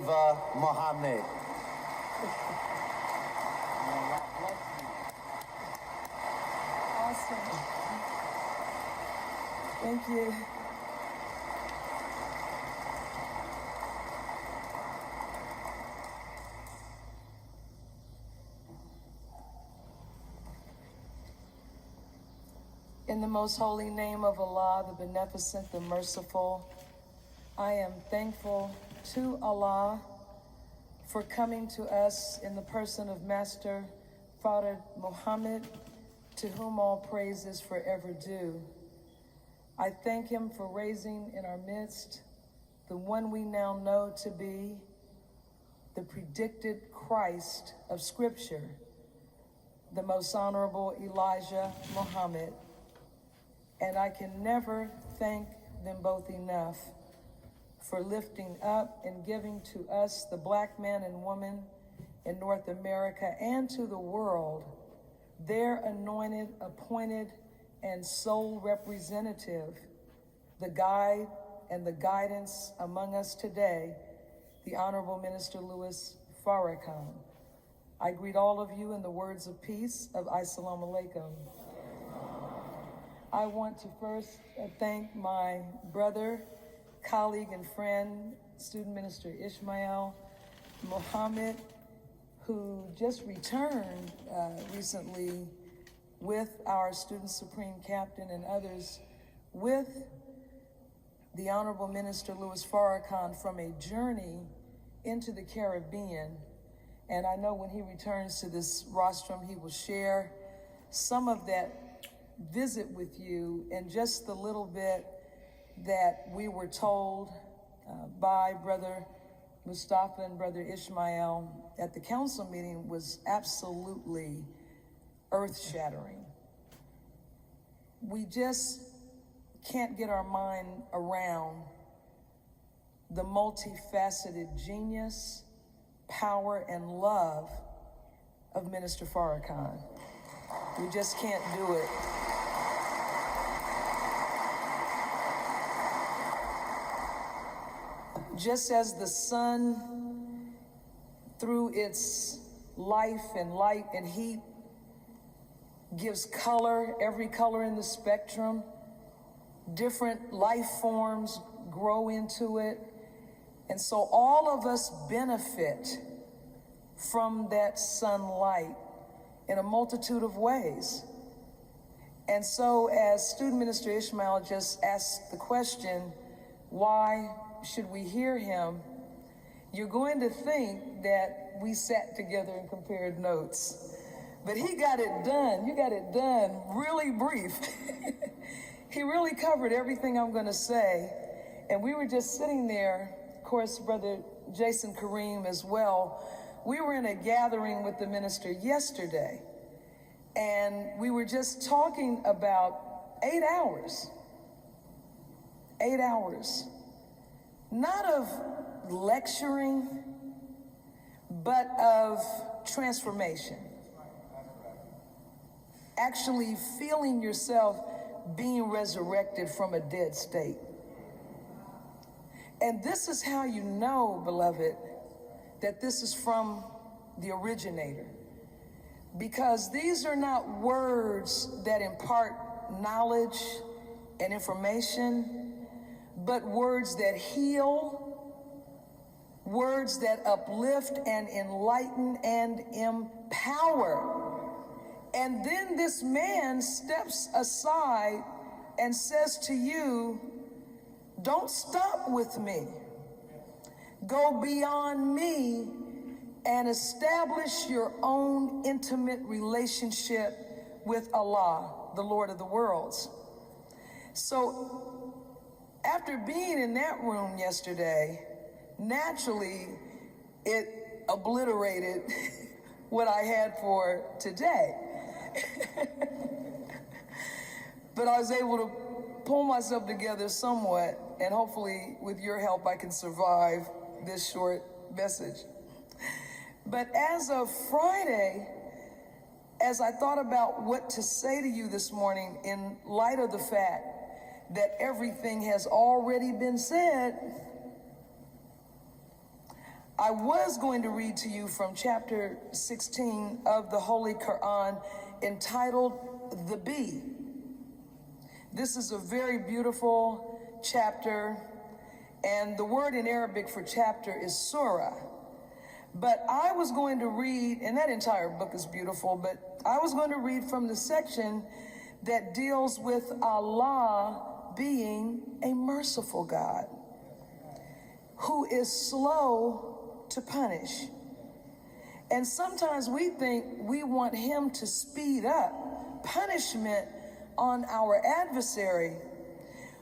Min.Ava Muhammad. Awesome. Thank you. In the most holy name of Allah, the Beneficent, the Merciful, I am thankful to Allah for coming to us in the person of Master Father Muhammad, to whom all praise is forever due. I thank him for raising in our midst the one we now know to be the predicted Christ of Scripture, the most honorable Elijah Muhammad. And I can never thank them both enough for lifting up and giving to us, the black man and woman in North America and to the world, their anointed, appointed, and sole representative, the guide and the guidance among us today, the Honorable Minister Louis Farrakhan. I greet all of you in the words of peace of Assalamu alaikum. I want to first thank my brother, colleague, and friend, Student Minister Ismail Muhammad, who just returned recently with our Student Supreme Captain and others, with the Honorable Minister Louis Farrakhan from a journey into the Caribbean. And I know when he returns to this rostrum, he will share some of that visit with you and just the little bit that we were told by Brother Mustafa and Brother Ishmael at the council meeting was absolutely earth-shattering. We just can't get our mind around the multifaceted genius, power, and love of Minister Farrakhan. We just can't do it. Just as the sun, through its life and light and heat, gives color, every color in the spectrum, different life forms grow into it. And so all of us benefit from that sunlight in a multitude of ways. And so as Student Minister Ishmael just asked the question, why should we hear him? You're going to think that we sat together and compared notes. But he got it done. You got it done really brief. He really covered everything I'm going to say. And we were just sitting there, of course, Brother Jason Kareem as well. We were in a gathering with the minister yesterday, and we were just talking about 8 hours. 8 hours. Not of lecturing, but of transformation. Actually feeling yourself being resurrected from a dead state. And this is how you know, beloved, that this is from the originator. Because these are not words that impart knowledge and information, but words that heal, words that uplift and enlighten and empower. And then this man steps aside and says to you, don't stop with me. Go beyond me and establish your own intimate relationship with Allah, the Lord of the worlds. So after being in that room yesterday, naturally it obliterated what I had for today. But I was able to pull myself together somewhat, and hopefully with your help I can survive this short message. But as of Friday, as I thought about what to say to you this morning in light of the fact that everything has already been said, I was going to read to you from chapter 16 of the Holy Quran entitled The Bee. This is a very beautiful chapter, and the word in Arabic for chapter is surah. But I was going to read, and that entire book is beautiful, but I was going to read from the section that deals with Allah being a merciful God who is slow to punish. And sometimes we think we want him to speed up punishment on our adversary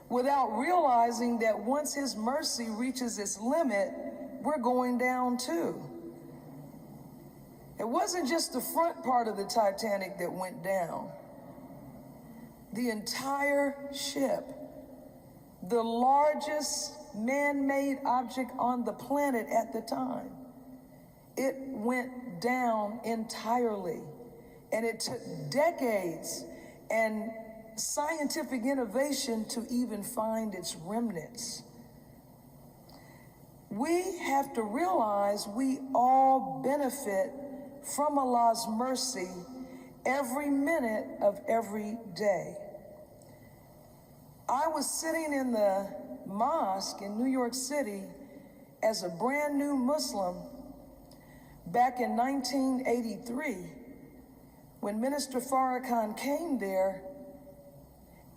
without realizing that once his mercy reaches its limit, we're going down too. It wasn't just the front part of the Titanic that went down. The entire ship, the largest man-made object on the planet at the time, it went down entirely. And it took decades and scientific innovation to even find its remnants. We have to realize we all benefit from Allah's mercy every minute of every day. I was sitting in the mosque in New York City as a brand new Muslim back in 1983 when Minister Farrakhan came there,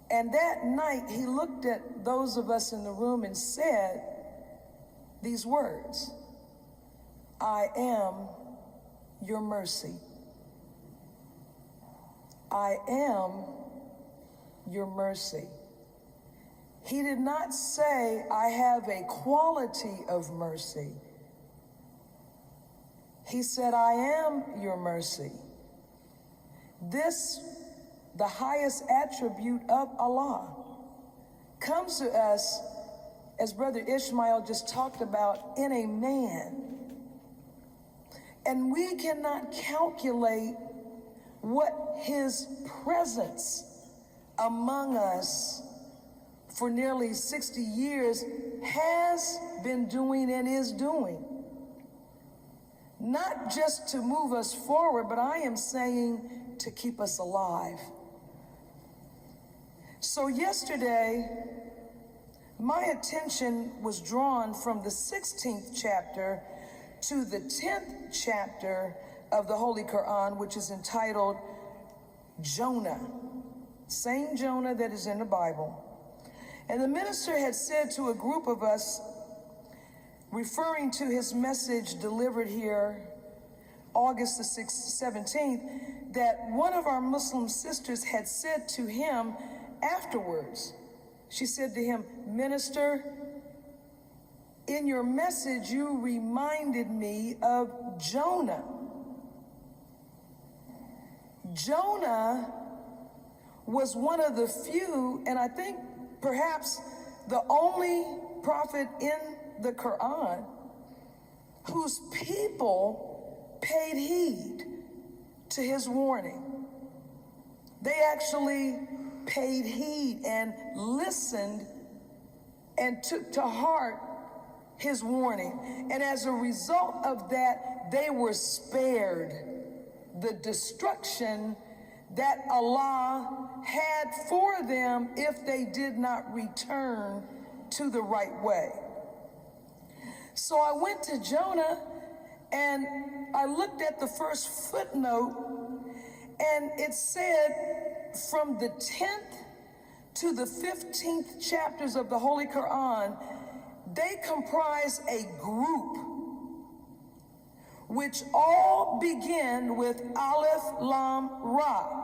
and that night he looked at those of us in the room and said these words, "I am your mercy. I am your mercy." He did not say, "I have a quality of mercy." He said, "I am your mercy." This, the highest attribute of Allah, comes to us, as Brother Ishmael just talked about, in a man. And we cannot calculate what his presence among us for nearly 60 years has been doing and is doing. Not just to move us forward, but I am saying to keep us alive. So yesterday, my attention was drawn from the 16th chapter to the 10th chapter of the Holy Quran, which is entitled Jonah. Same Jonah that is in the Bible. And the minister had said to a group of us, referring to his message delivered here August the 17th, that one of our Muslim sisters had said to him afterwards, she said to him, "Minister, in your message you reminded me of Jonah." Jonah was one of the few, and I think perhaps the only prophet in the Quran whose people paid heed to his warning. They actually paid heed and listened and took to heart his warning. And as a result of that, they were spared the destruction that Allah had for them if they did not return to the right way. So I went to Jonah and I looked at the first footnote, and it said from the 10th to the 15th chapters of the Holy Quran, they comprise a group which all begin with Aleph, Lam, Ra.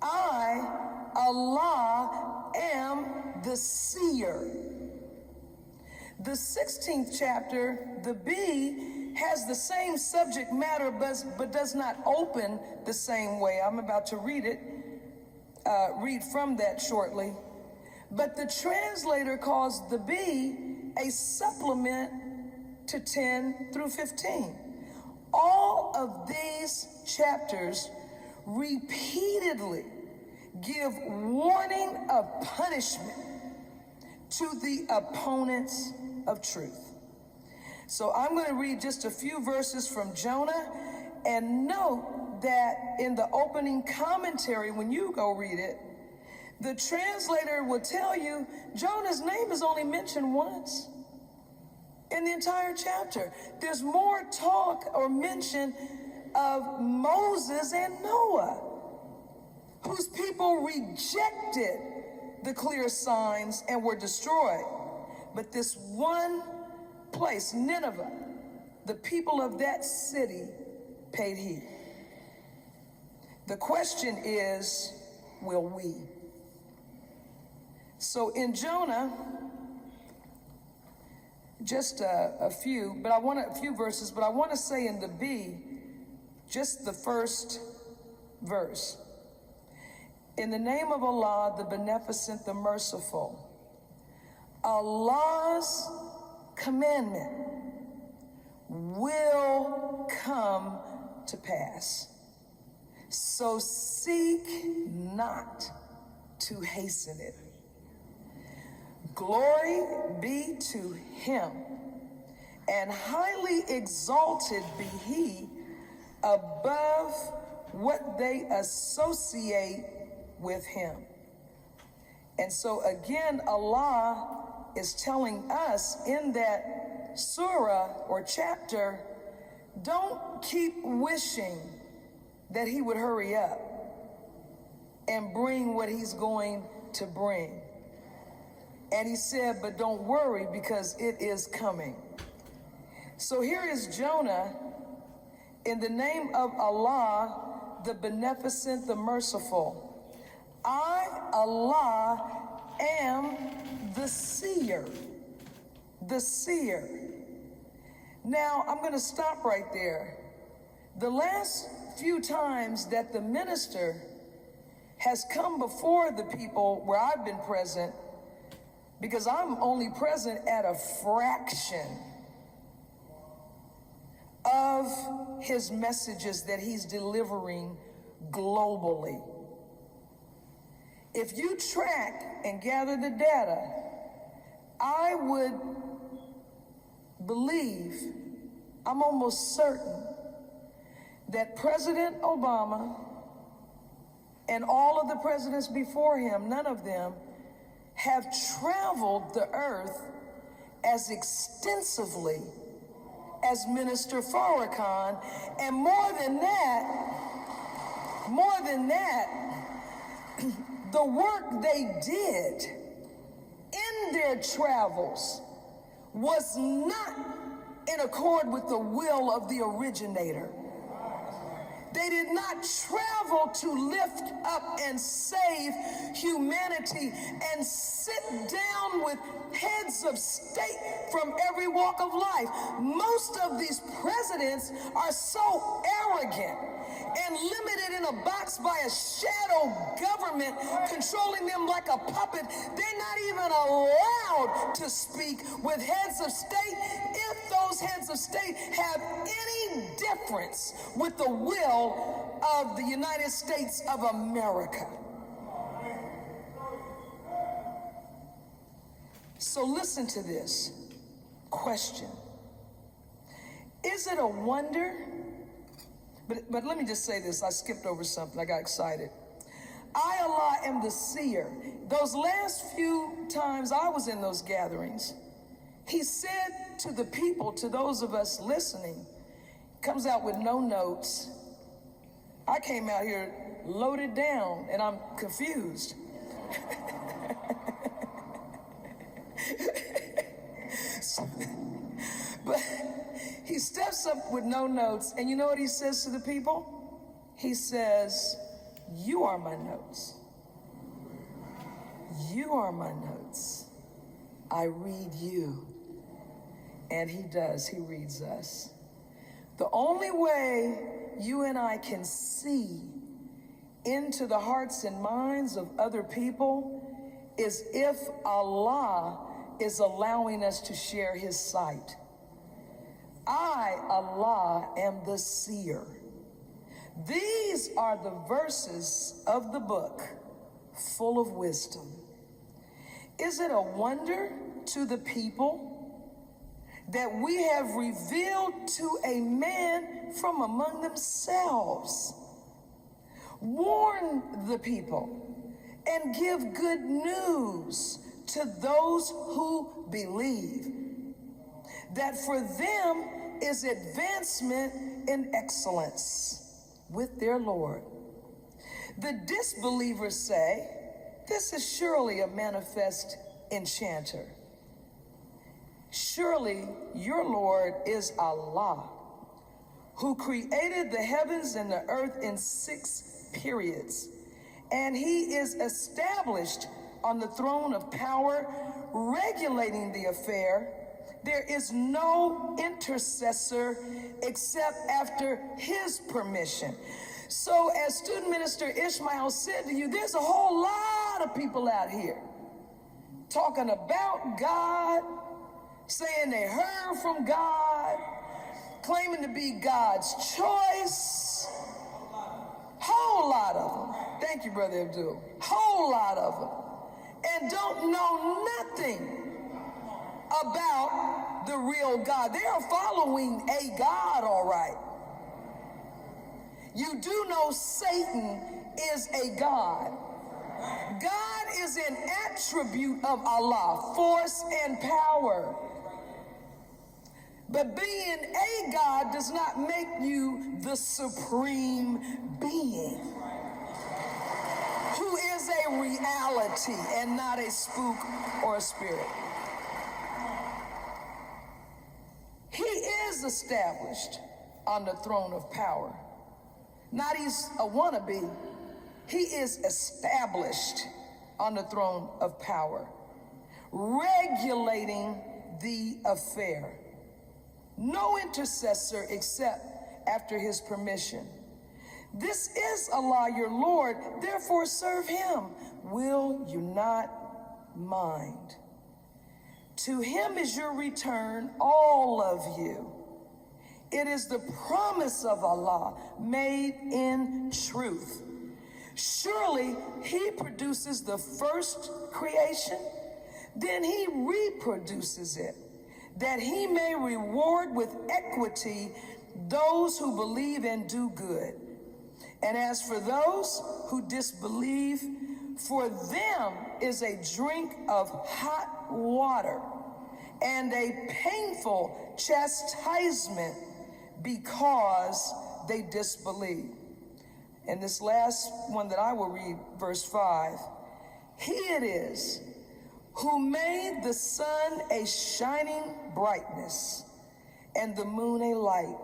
I, Allah, am the seer. The 16th chapter, the Bee, has the same subject matter but does not open the same way. I'm about to read from that shortly. But the translator calls the Bee a supplement to 10 through 15. All of these chapters repeatedly give warning of punishment to the opponents of truth. So I'm going to read just a few verses from Jonah, and note that in the opening commentary, when you go read it, the translator will tell you Jonah's name is only mentioned once in the entire chapter. There's more talk or mention of Moses and Noah, whose people rejected the clear signs and were destroyed. But this one place, Nineveh, the people of that city paid heed. The question is, will we? So in Jonah, just a few verses, but I want to say in the B, just the first verse. In the name of Allah, the Beneficent, the Merciful, Allah's commandment will come to pass. So seek not to hasten it. Glory be to him, and highly exalted be he above what they associate with him. And so again, Allah is telling us in that surah or chapter, don't keep wishing that he would hurry up and bring what he's going to bring. And he said, but don't worry, because it is coming. So here is Jonah, in the name of Allah, the Beneficent, the Merciful. I, Allah, am the seer. The seer. Now, I'm going to stop right there. The last few times that the minister has come before the people where I've been present, because I'm only present at a fraction of his messages that he's delivering globally. If you track and gather the data, I would believe, I'm almost certain, that President Obama and all of the presidents before him, none of them have traveled the earth as extensively as Minister Farrakhan, and more than that, the work they did in their travels was not in accord with the will of the originator. They did not travel to lift up and save humanity and sit down with heads of state from every walk of life. Most of these presidents are so arrogant and limited in a box by a shadow government controlling them like a puppet. They're not even allowed to speak with heads of state if those heads of state have any difference with the will of the United States of America. So listen to this question. Is it a wonder? But let me just say this. I skipped over something. I got excited. I, Allah, am the seer. Those last few times I was in those gatherings, he said to the people, to those of us listening, comes out with no notes. I came out here loaded down, and I'm confused. But he steps up with no notes, and you know what he says to the people? He says, you are my notes. You are my notes. I read you. And he does, he reads us. The only way you and I can see into the hearts and minds of other people is if Allah is allowing us to share his sight. I, Allah, am the seer. These are the verses of the book full of wisdom. Is it a wonder to the people that we have revealed to a man from among themselves. Warn the people and give good news to those who believe, that for them is advancement in excellence with their Lord. The disbelievers say, this is surely a manifest enchanter. Surely your Lord is Allah, who created the heavens and the earth in 6 periods, and he is established on the throne of power, regulating the affair. There is no intercessor except after his permission. So as student minister Ishmael said to you, there's a whole lot of people out here talking about God, saying they heard from God, claiming to be God's choice. Whole lot of them. Thank you, Brother Abdul. Whole lot of them. And don't know nothing about the real God. They are following a God, all right. You do know Satan is a God. God is an attribute of Allah, force and power. But being a God does not make you the supreme being, who is a reality and not a spook or a spirit. He is established on the throne of power. Not he's a wannabe. He is established on the throne of power, regulating the affair. No intercessor except after his permission. This is Allah your Lord, therefore serve him. Will you not mind? To him is your return, all of you. It is the promise of Allah made in truth. Surely he produces the first creation, then he reproduces it, that he may reward with equity those who believe and do good. And as for those who disbelieve, for them is a drink of hot water and a painful chastisement because they disbelieve. And this last one that I will read, verse 5, he it is who made the sun a shining brightness and the moon a light,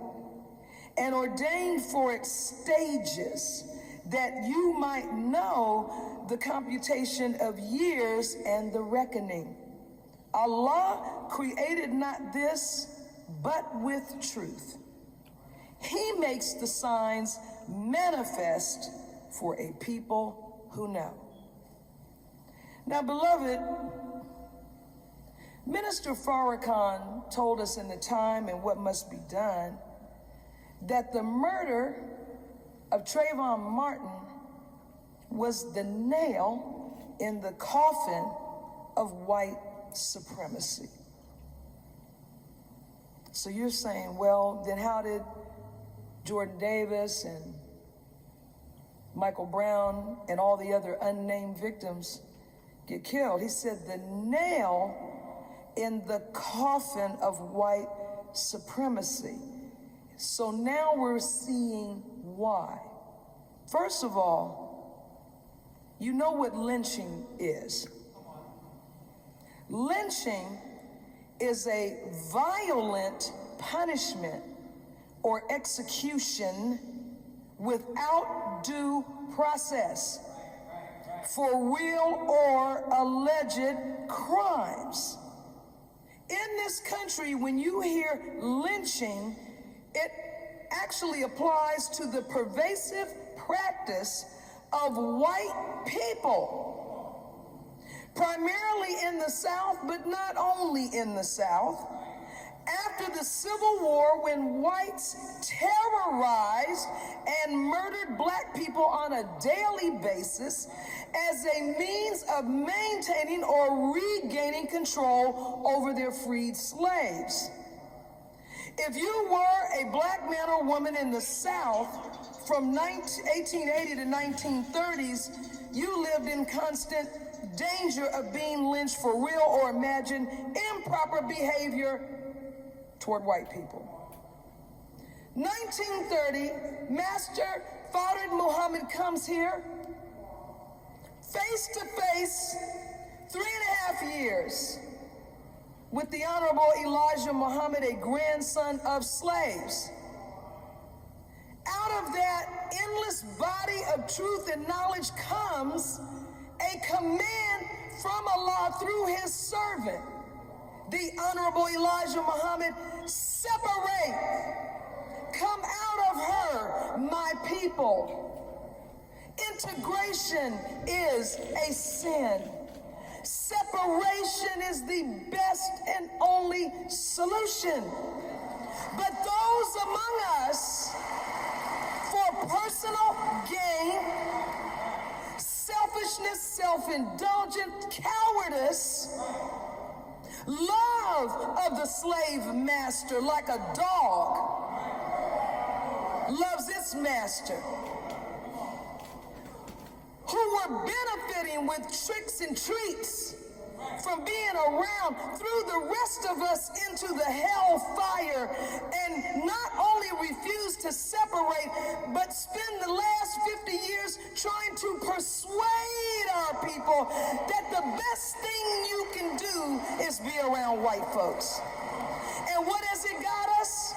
and ordained for its stages, that you might know the computation of years and the reckoning. Allah created not this, but with truth. He makes the signs manifest for a people who know. Now, beloved, Minister Farrakhan told us in the time and what must be done that the murder of Trayvon Martin was the nail in the coffin of white supremacy. So you're saying, well, then how did Jordan Davis and Michael Brown and all the other unnamed victims get killed? He said the nail in the coffin of white supremacy. So now we're seeing why. First of all, you know what lynching is. Lynching is a violent punishment or execution without due process for real or alleged crimes. In this country, when you hear lynching, it actually applies to the pervasive practice of white people, primarily in the South, but not only in the South. After the Civil War, when whites terrorized and murdered black people on a daily basis as a means of maintaining or regaining control over their freed slaves. If you were a black man or woman in the South from 1880 to 1930s, you lived in constant danger of being lynched for real or imagined improper behavior toward white people. 1930, Master Fard Muhammad comes here, face to face, 3.5 years, with the Honorable Elijah Muhammad, a grandson of slaves. Out of that endless body of truth and knowledge comes a command from Allah through his servant, the Honorable Elijah Muhammad: separate, come out of her, my people. Integration is a sin. Separation is the best and only solution. But those among us, for personal gain, selfishness, self-indulgent cowardice, love of the slave master like a dog loves its master, who were benefiting with tricks and treats from being around, threw the rest of us into the hellfire, and not only refused to separate, but spend the last 50 years trying to persuade our people that the best thing you can do is be around white folks. And what has it got us?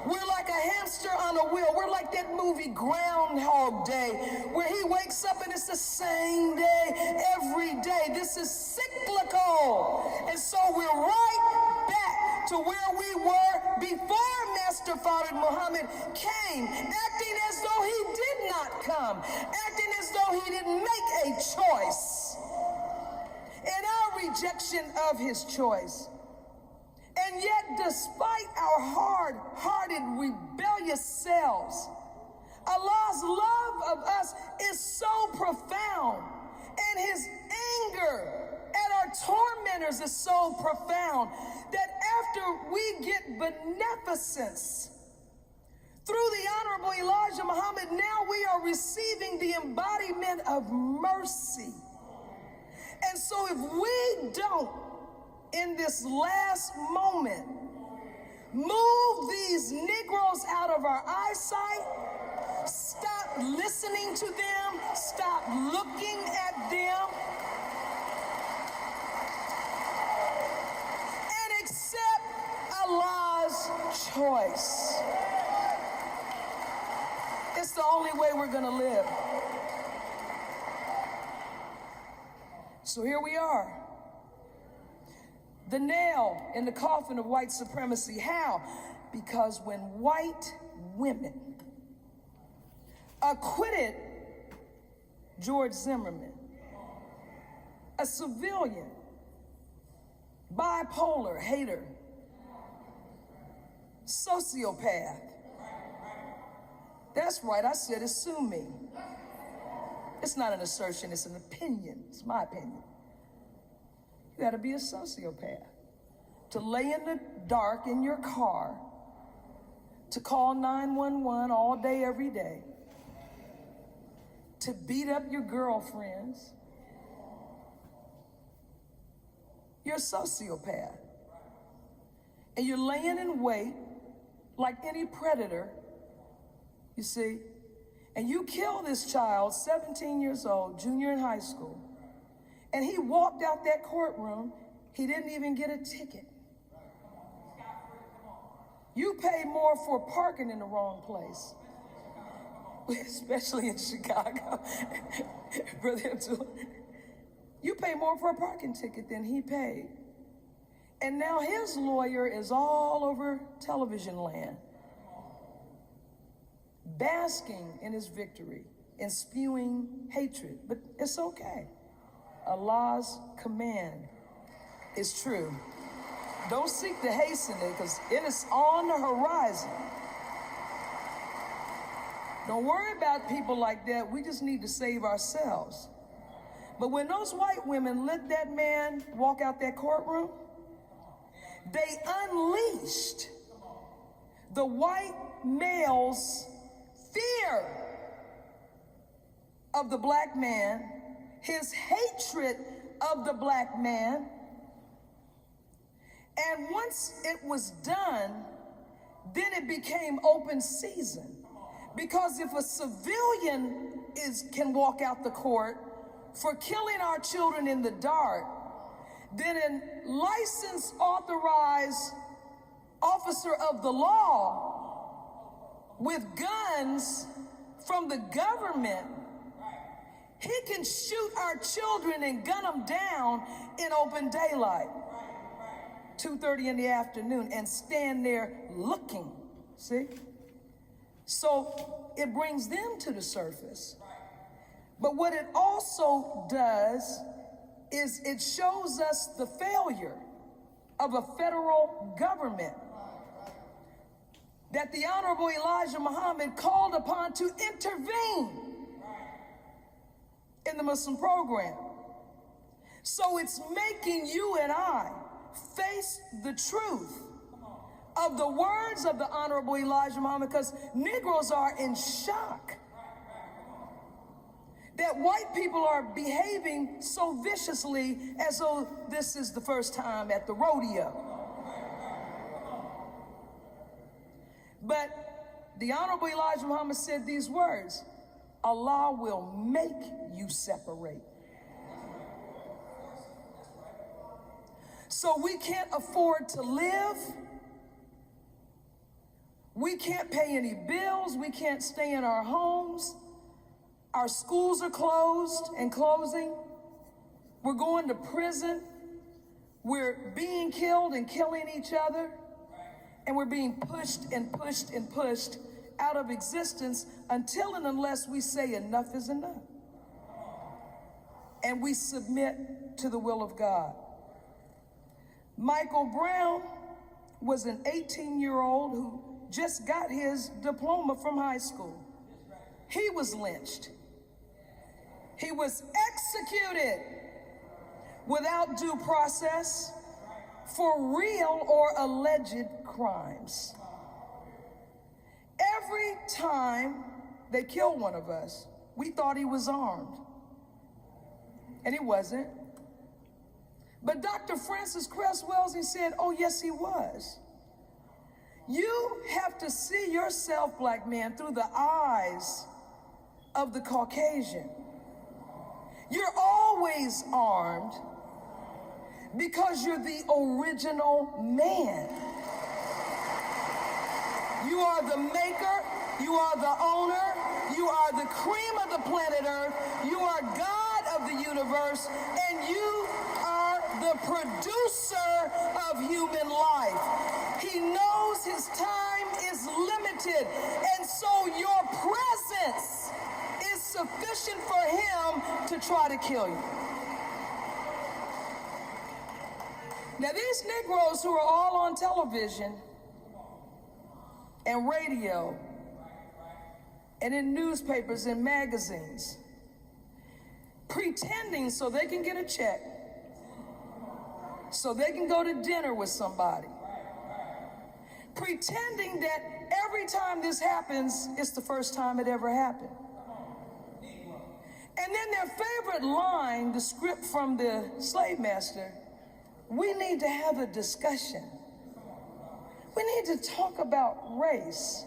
We're like a hamster on a wheel. We're like that movie Groundhog Day, where he wakes up and it's the same day every day. This is cyclical. And so we're right back to where we were before Master Fard Muhammad came, acting as though he did not come, acting as though he didn't make a choice, and our rejection of his choice. And yet, despite our hard-hearted, rebellious selves, Allah's love of us is so profound, and his anger at our tormentors is so profound, that after we get beneficence through the Honorable Elijah Muhammad, now we are receiving the embodiment of mercy. And so if we don't, in this last moment, move these Negroes out of our eyesight, stop listening to them, stop looking at them, and accept Allah's choice. It's the only way we're gonna live. So here we are. The nail in the coffin of white supremacy. How? Because when white women acquitted George Zimmerman, a civilian, bipolar, hater, sociopath. That's right, I said assume me. It's not an assertion, it's an opinion. It's my opinion. You gotta be a sociopath to lay in the dark in your car, to call 911 all day, every day, to beat up your girlfriends. You're a sociopath. And you're laying in wait like any predator, you see, and you kill this child, 17 years old, junior in high school, and he walked out that courtroom, he didn't even get a ticket. You pay more for parking in the wrong place, especially in Chicago. Brother, you pay more for a parking ticket than he paid. And now his lawyer is all over television land, basking in his victory and spewing hatred. But it's okay. Allah's command is true. Don't seek to hasten it, because it is on the horizon. Don't worry about people like that. We just need to save ourselves. But when those white women let that man walk out that courtroom, they unleashed the white male's fear of the black man, his hatred of the black man. And once it was done, then it became open season. Because if a civilian can walk out the court for killing our children in the dark, then a licensed, authorized officer of the law with guns from the government, he can shoot our children and gun them down in open daylight, 2:30 in the afternoon, and stand there looking, see? So it brings them to the surface. But what it also does is it shows us the failure of a federal government that the Honorable Elijah Muhammad called upon to intervene in the Muslim program. So it's making you and I face the truth of the words of the Honorable Elijah Muhammad, because Negroes are in shock that white people are behaving so viciously as though this is the first time at the rodeo. But the Honorable Elijah Muhammad said these words: Allah will make you separate. So we can't afford to live. We can't pay any bills. We can't stay in our homes. Our schools are closed and closing. We're going to prison. We're being killed and killing each other. And we're being pushed and pushed and pushed out of existence until and unless we say enough is enough. And we submit to the will of God. Michael Brown was an 18-year-old who just got his diploma from high school. He was lynched. He was executed without due process for real or alleged crimes. Every time they killed one of us, we thought he was armed. And he wasn't. But Dr. Francis Cress Wells, he said, oh, yes, he was. You have to see yourself, black man, through the eyes of the Caucasian. You're always armed because you're the original man. You are the maker, you are the owner, you are the cream of the planet Earth, you are God of the universe, and you are the producer of human life. He knows his time is limited, and so your presence is sufficient for him to try to kill you. Now, these Negroes who are all on television and radio and in newspapers and magazines, pretending so they can get a check, so they can go to dinner with somebody, pretending that every time this happens, it's the first time it ever happened. And then their favorite line, the script from the slave master: we need to have a discussion. We need to talk about race.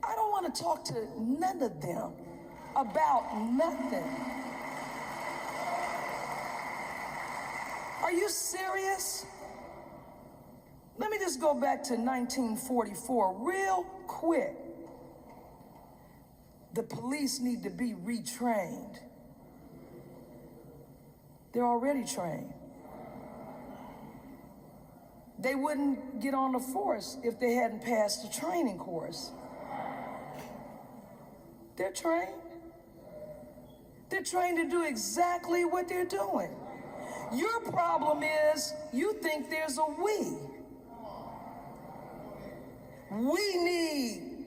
I don't want to talk to none of them about nothing. Are you serious? Let me just go back to 1944 real quick. The police need to be retrained. They're already trained. They wouldn't get on the force if they hadn't passed the training course. They're trained. They're trained to do exactly what they're doing. Your problem is you think there's a we. We need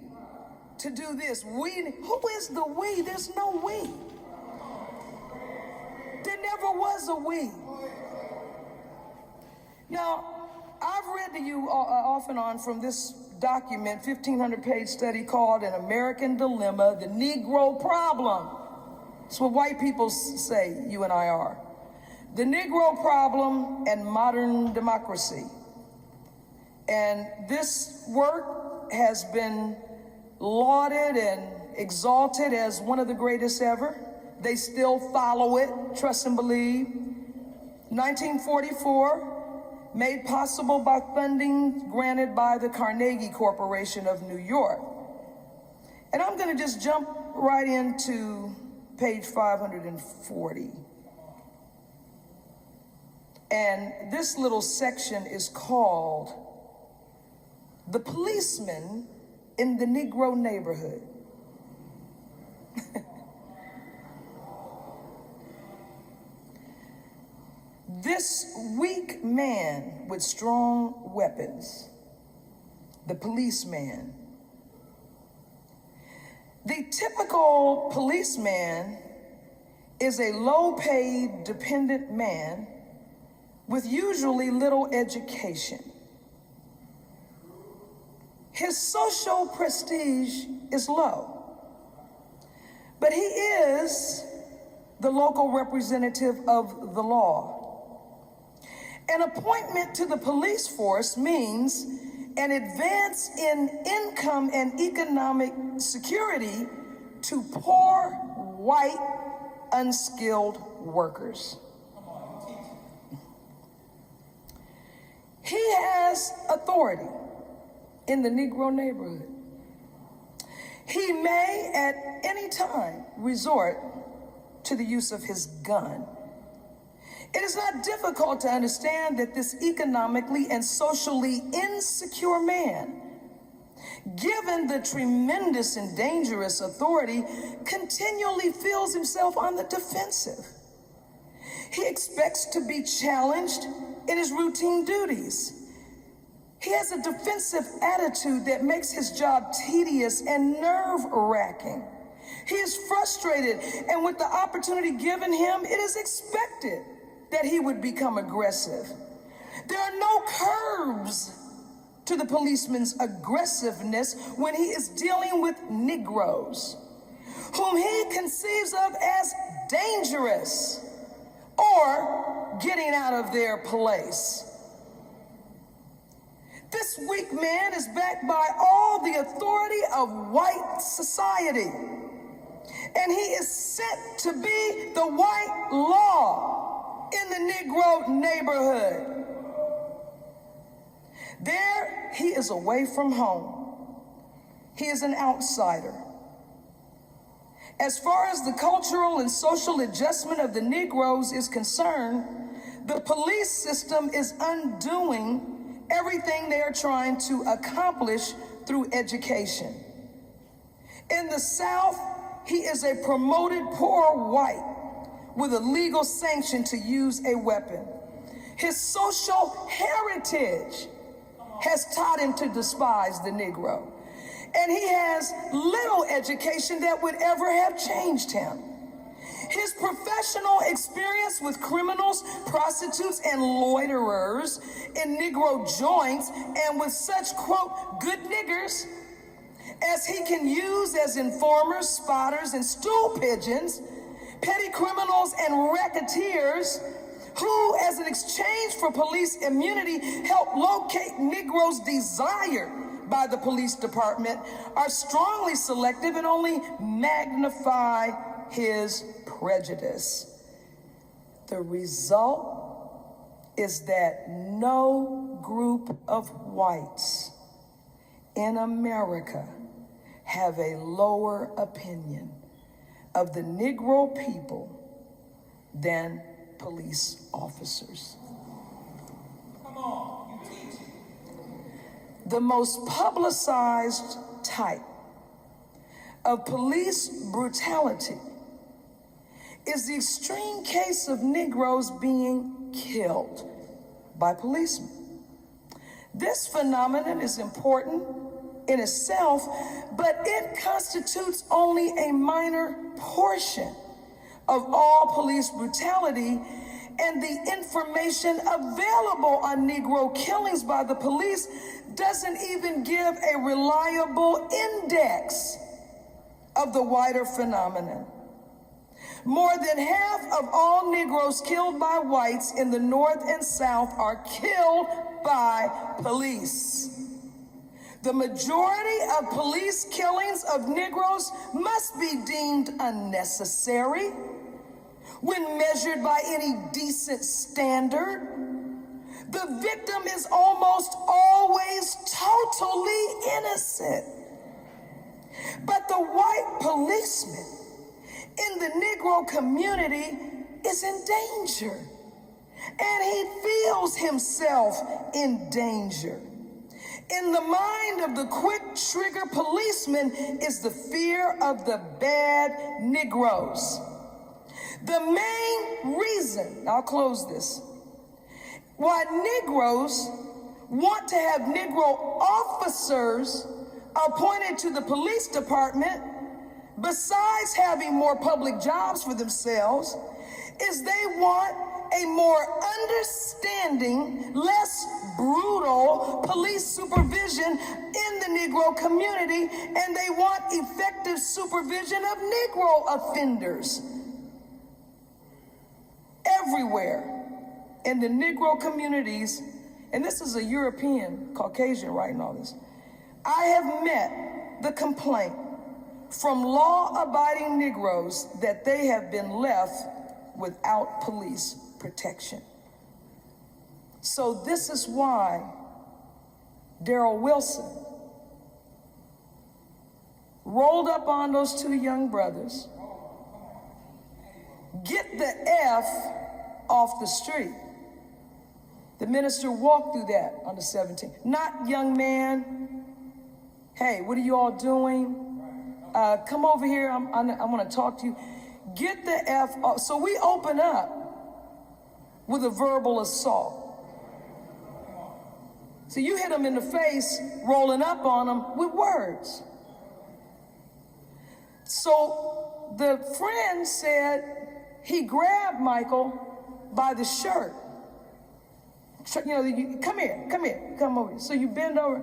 to do this. Who is the we? There's no we. There never was a we. Now, I've read to you off and on from this document, 1,500-page study called An American Dilemma, the Negro Problem. That's what white people say you and I are. The Negro Problem and Modern Democracy. And this work has been lauded and exalted as one of the greatest ever. They still follow it, trust and believe. 1944, made possible by funding granted by the Carnegie Corporation of New York. And I'm going to just jump right into page 540. And this little section is called The Policeman in the Negro Neighborhood. This weak man with strong weapons, the policeman. The typical policeman is a low-paid, dependent man with usually little education. His social prestige is low, but he is the local representative of the law. An appointment to the police force means an advance in income and economic security to poor, white, unskilled workers. He has authority in the Negro neighborhood. He may at any time resort to the use of his gun. It is not difficult to understand that this economically and socially insecure man, given the tremendous and dangerous authority, continually feels himself on the defensive. He expects to be challenged in his routine duties. He has a defensive attitude that makes his job tedious and nerve-wracking. He is frustrated, and with the opportunity given him, it is expected that he would become aggressive. There are no curbs to the policeman's aggressiveness when he is dealing with Negroes, whom he conceives of as dangerous or getting out of their place. This weak man is backed by all the authority of white society, and he is set to be the white law in the Negro neighborhood. There, he is away from home. He is an outsider. As far as the cultural and social adjustment of the Negroes is concerned, the police system is undoing everything they are trying to accomplish through education. In the South, he is a promoted poor white with a legal sanction to use a weapon. His social heritage has taught him to despise the Negro, and he has little education that would ever have changed him. His professional experience with criminals, prostitutes, and loiterers in Negro joints, and with such, quote, good niggers as he can use as informers, spotters, and stool pigeons, petty criminals and racketeers who, as an exchange for police immunity, help locate Negroes desired by the police department, are strongly selective and only magnify his prejudice. The result is that no group of whites in America have a lower opinion of the Negro people than police officers. Come on, you teach. The most publicized type of police brutality is the extreme case of Negroes being killed by policemen. This phenomenon is important in itself, but it constitutes only a minor portion of all police brutality, And the information available on Negro killings by the police doesn't even give a reliable index of the wider phenomenon. More than half of all Negroes killed by whites in the North and South are killed by police. The majority of police killings of Negroes must be deemed unnecessary when measured by any decent standard. The victim is almost always totally innocent. But the white policeman in the Negro community is in danger, and he feels himself in danger. In the mind of the quick trigger policeman is the fear of the bad Negroes. The main reason, I'll close this, why Negroes want to have Negro officers appointed to the police department, besides having more public jobs for themselves, is they want a more understanding, less brutal police supervision in the Negro community, and they want effective supervision of Negro offenders. Everywhere in the Negro communities, and this is a European, Caucasian writing all this, I have met the complaint from law-abiding Negroes that they have been left without police protection. So this is why Darrell Wilson rolled up on those two young brothers, get the F off the street. The minister walked through that on the 17th. Not young man, hey, what are you all doing? Come over here, I want to talk to you. Get the F off. So we open up with a verbal assault. So you hit them in the face, rolling up on them with words. So the friend said he grabbed Michael by the shirt. You know, come here, come over here. So you bend over,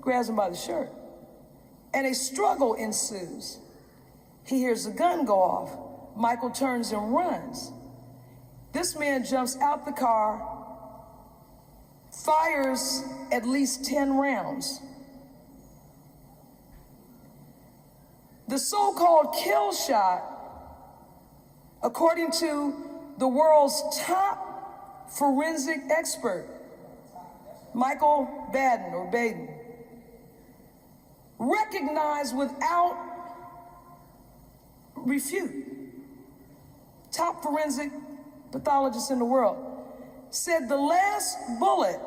grabs him by the shirt. And a struggle ensues. He hears the gun go off. Michael turns and runs. This man jumps out the car, fires at least 10 rounds. The so-called kill shot, according to the world's top forensic expert, Michael Baden, recognized without refute, top forensic pathologist in the world, said the last bullet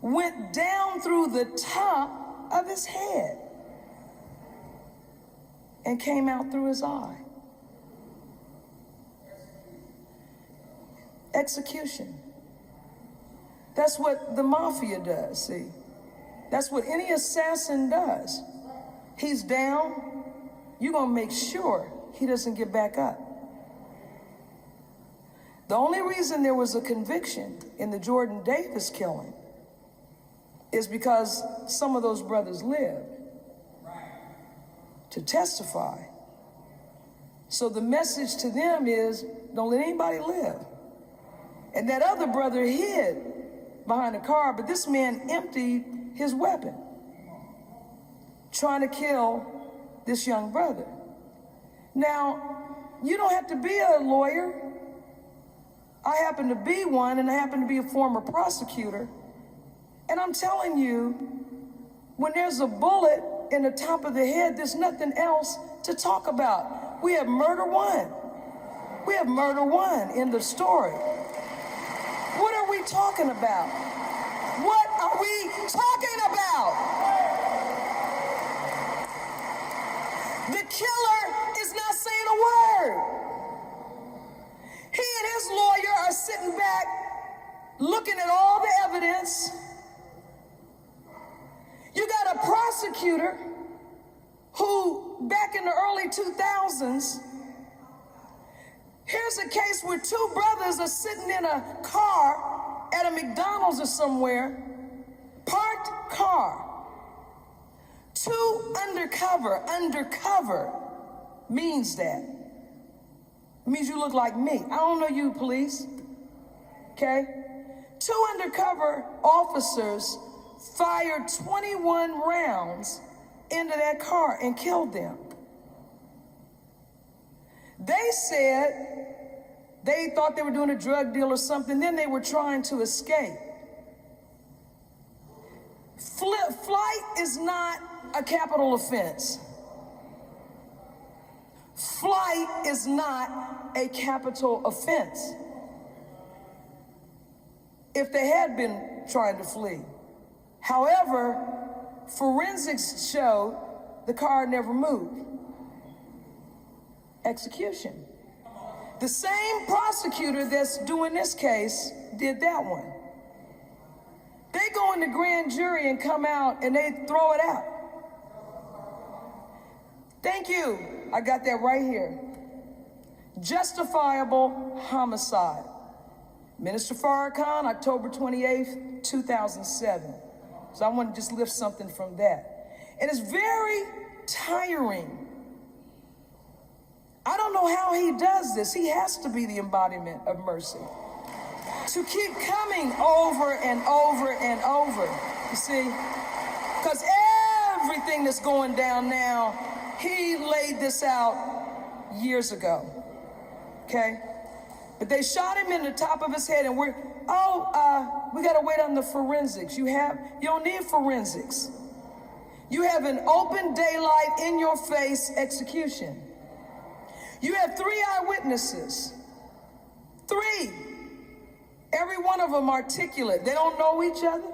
went down through the top of his head and came out through his eye. Execution. That's what the mafia does, see? That's what any assassin does. He's down, you're gonna make sure he doesn't get back up. The only reason there was a conviction in the Jordan Davis killing is because some of those brothers lived to testify. So the message to them is, don't let anybody live. And that other brother hid behind a car, but this man emptied his weapon, trying to kill this young brother. Now, you don't have to be a lawyer. I happen to be one, and I happen to be a former prosecutor. And I'm telling you, when there's a bullet in the top of the head, there's nothing else to talk about. We have murder one. We have murder one in the story. What are we talking about? What are we talking about? The killer is not saying a word. He and his lawyer are sitting back looking at all the evidence. You got a prosecutor who, back in the early 2000s, Here's a case where two brothers are sitting in a car at a McDonald's or somewhere, parked car. Two undercover means that. It means you look like me. I don't know you, police. Okay? Two undercover officers fired 21 rounds into that car and killed them. They said they thought they were doing a drug deal or something, then they were trying to escape. Flight is not a capital offense. Flight is not a capital offense. If they had been trying to flee. However, forensics showed the car never moved. Execution. The same prosecutor that's doing this case did that one. They go in the grand jury and come out and they throw it out. Thank you. I got that right here. Justifiable homicide. Minister Farrakhan, October 28th, 2007. So I want to just lift something from that. And it's very tiring. I don't know how he does this. He has to be the embodiment of mercy. To keep coming over and over and over, you see? Because everything that's going down now, he laid this out years ago, okay? But they shot him in the top of his head and we gotta wait on the forensics. You don't need forensics. You have an open daylight, in your face execution. You have 3 eyewitnesses. 3. Every one of them articulate. They don't know each other.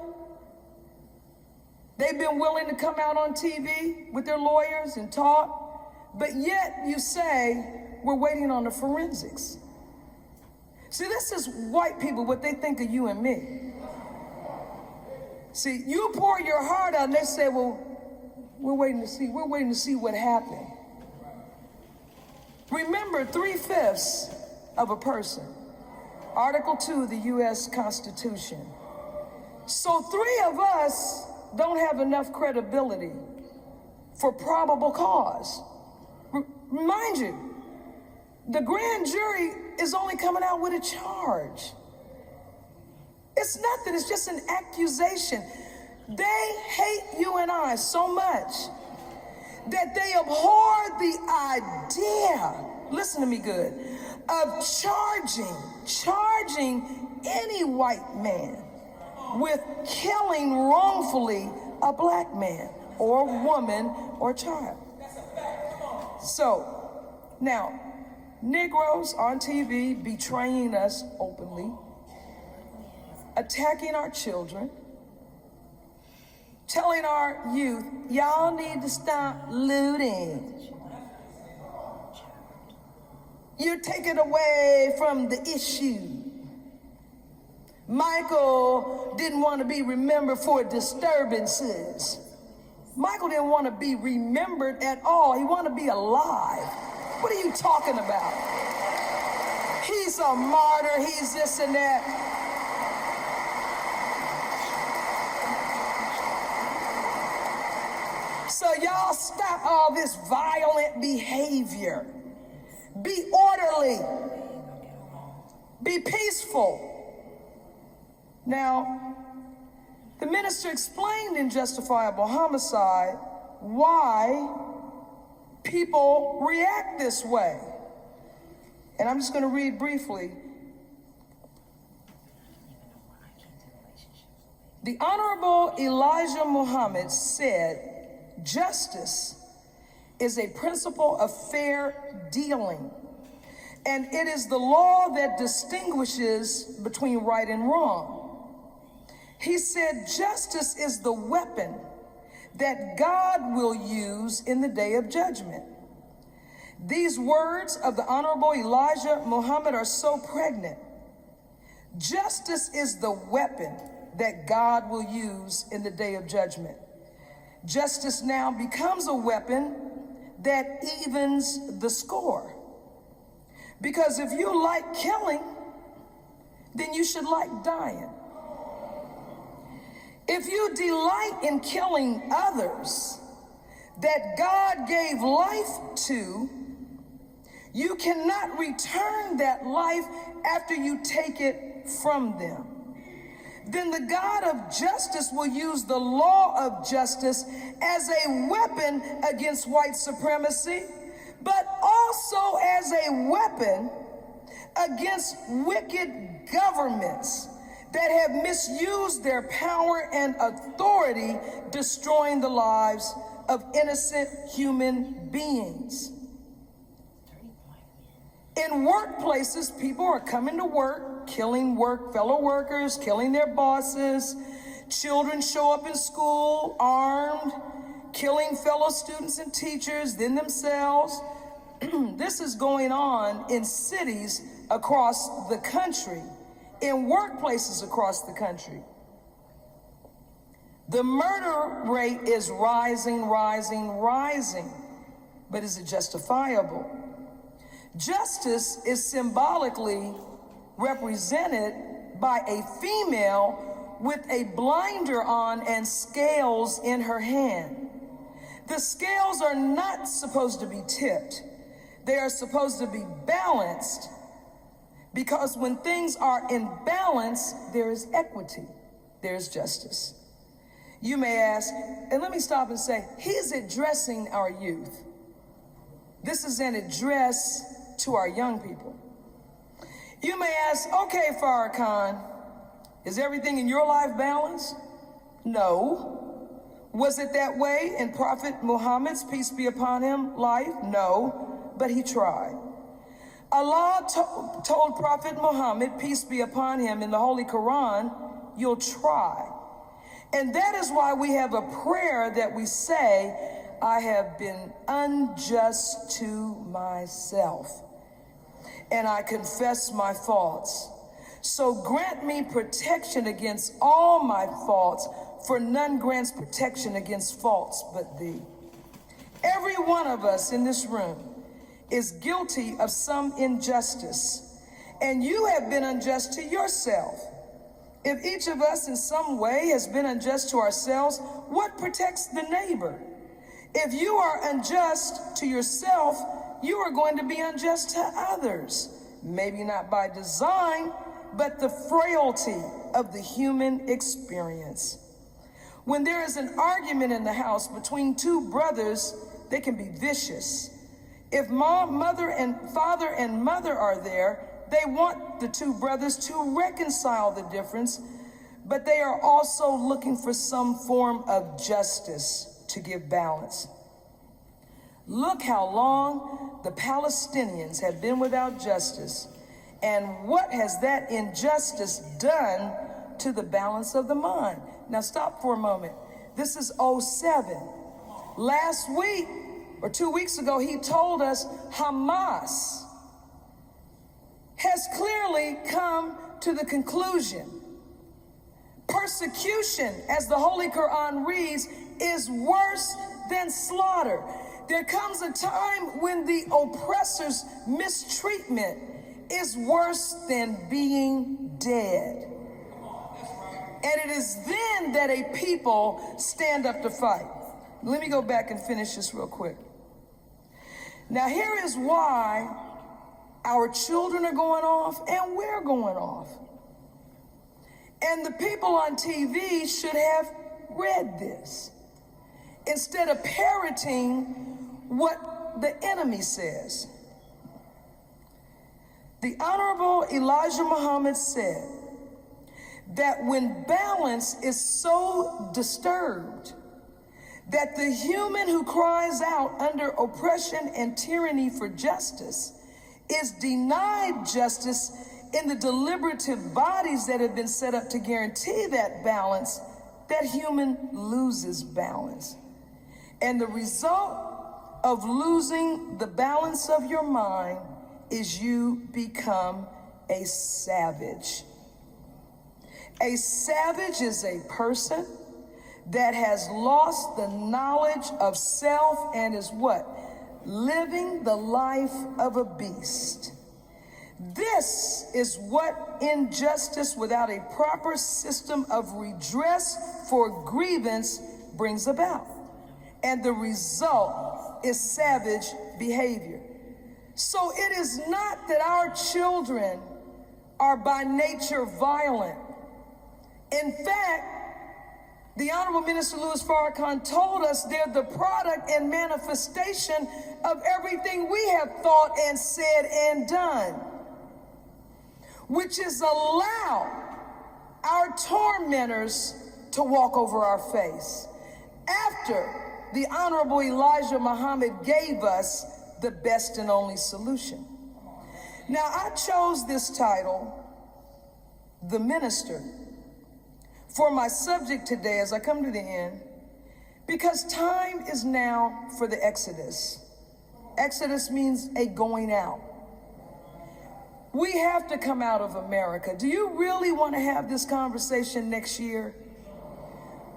They've been willing to come out on TV with their lawyers and talk, but yet you say, we're waiting on the forensics. See, this is white people, what they think of you and me. See, you pour your heart out and they say, well, we're waiting to see what happened. Remember, 3/5 of a person. Article 2 of the U.S. Constitution. So 3 of us don't have enough credibility for probable cause. Remind you, the grand jury is only coming out with a charge. It's nothing, it's just an accusation. They hate you and I so much that they abhor the idea, listen to me good, of charging any white man with killing wrongfully a black man or woman or child. So, now, Negroes on TV betraying us openly, attacking our children, telling our youth, y'all need to stop looting. You're taking away from the issue. Michael didn't want to be remembered for disturbances. Michael didn't want to be remembered at all. He wanted to be alive. What are you talking about? He's a martyr, he's this and that. So y'all stop all this violent behavior. Be orderly. Be peaceful. Now, the minister explained in Justifiable Homicide why people react this way. And I'm just going to read briefly. The Honorable Elijah Muhammad said, justice is a principle of fair dealing, and it is the law that distinguishes between right and wrong. He said, justice is the weapon that God will use in the day of judgment. These words of the Honorable Elijah Muhammad are so pregnant. Justice is the weapon that God will use in the day of judgment. Justice now becomes a weapon that evens the score. Because if you like killing, then you should like dying. If you delight in killing others that God gave life to, you cannot return that life after you take it from them. Then the God of justice will use the law of justice as a weapon against white supremacy, but also as a weapon against wicked governments that have misused their power and authority, destroying the lives of innocent human beings. In workplaces, people are coming to work, killing fellow workers, killing their bosses. Children show up in school armed, killing fellow students and teachers, then themselves. This is going on in cities across the country, in workplaces across the country. The murder rate is rising, rising. But is it justifiable? Justice is symbolically represented by a female with a blinder on and scales in her hand. The scales are not supposed to be tipped. They are supposed to be balanced, because when things are in balance, there is equity, there is justice. You may ask, and let me stop and say, he is addressing our youth. This is an address to our young people. You may ask, okay, Farrakhan, is everything in your life balanced? No. Was it that way in Prophet Muhammad's, peace be upon him, life? No, but he tried. Allah told Prophet Muhammad, peace be upon him, in the Holy Quran, you'll try. And that is why we have a prayer that we say, I have been unjust to myself, and I confess my faults. So grant me protection against all my faults, for none grants protection against faults but thee. Every one of us in this room is guilty of some injustice, and you have been unjust to yourself. If each of us in some way has been unjust to ourselves, what protects the neighbor? If you are unjust to yourself, you are going to be unjust to others. Maybe not by design, but the frailty of the human experience. When there is an argument in the house between two brothers, they can be vicious. If father and mother are there, they want the two brothers to reconcile the difference, but they are also looking for some form of justice to give balance. Look how long the Palestinians have been without justice, and what has that injustice done to the balance of the mind? Now stop for a moment. This is 07. Last week, or 2 weeks ago, he told us Hamas has clearly come to the conclusion. Persecution, as the Holy Quran reads, is worse than slaughter. There comes a time when the oppressor's mistreatment is worse than being dead. And it is then that a people stand up to fight. Let me go back and finish this real quick. Now here is why our children are going off and we're going off. And the people on TV should have read this instead of parroting what the enemy says. The Honorable Elijah Muhammad said that when balance is so disturbed that the human who cries out under oppression and tyranny for justice is denied justice in the deliberative bodies that have been set up to guarantee that balance, that human loses balance. And the result of losing the balance of your mind is you become a savage. A savage is a person that has lost the knowledge of self and is what? Living the life of a beast. This is what injustice without a proper system of redress for grievance brings about. And the result is savage behavior. So it is not that our children are by nature violent. In fact, the Honorable Minister Louis Farrakhan told us they're the product and manifestation of everything we have thought and said and done, which is allow our tormentors to walk over our face after the Honorable Elijah Muhammad gave us the best and only solution. Now, I chose this title, The Minister, for my subject today as I come to the end, because time is now for the Exodus. Exodus means a going out. We have to come out of America. Do you really want to have this conversation next year?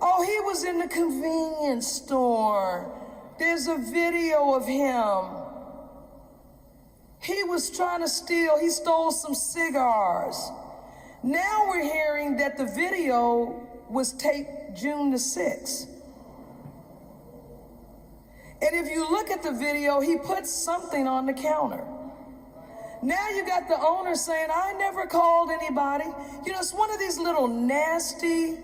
Oh, he was in the convenience store. There's a video of him. He was trying to steal, he stole some cigars. Now we're hearing that the video was taped June the 6th. And if you look at the video, he put something on the counter. Now you got the owner saying, I never called anybody. You know, it's one of these little nasty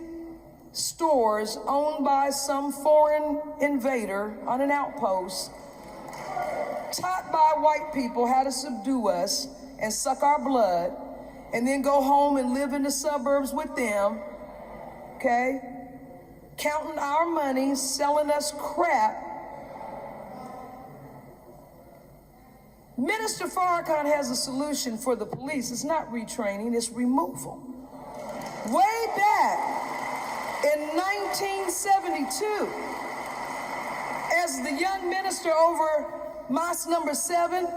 stores owned by some foreign invader on an outpost, taught by white people how to subdue us and suck our blood, and then go home and live in the suburbs with them, okay? Counting our money, selling us crap. Minister Farrakhan has a solution for the police. It's not retraining, it's removal. Way back in 1972, as the young minister over Mosque number 7,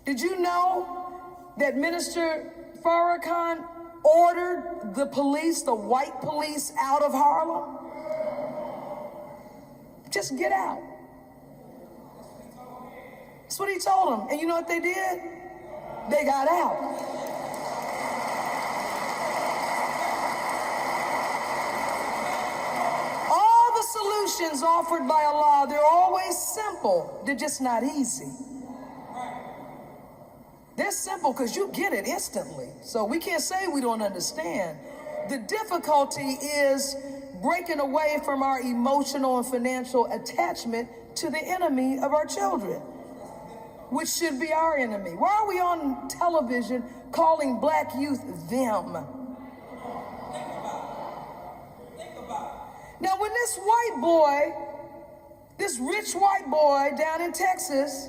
did you know that Minister Farrakhan ordered the police, the white police, out of Harlem? Just get out. That's what he told them. And you know what they did? They got out. All the solutions offered by Allah, they're always simple. They're just not easy. They're simple because you get it instantly. So we can't say we don't understand. The difficulty is breaking away from our emotional and financial attachment to the enemy of our children, which should be our enemy. Why are we on television calling black youth them? Now, when this white boy, this rich white boy down in Texas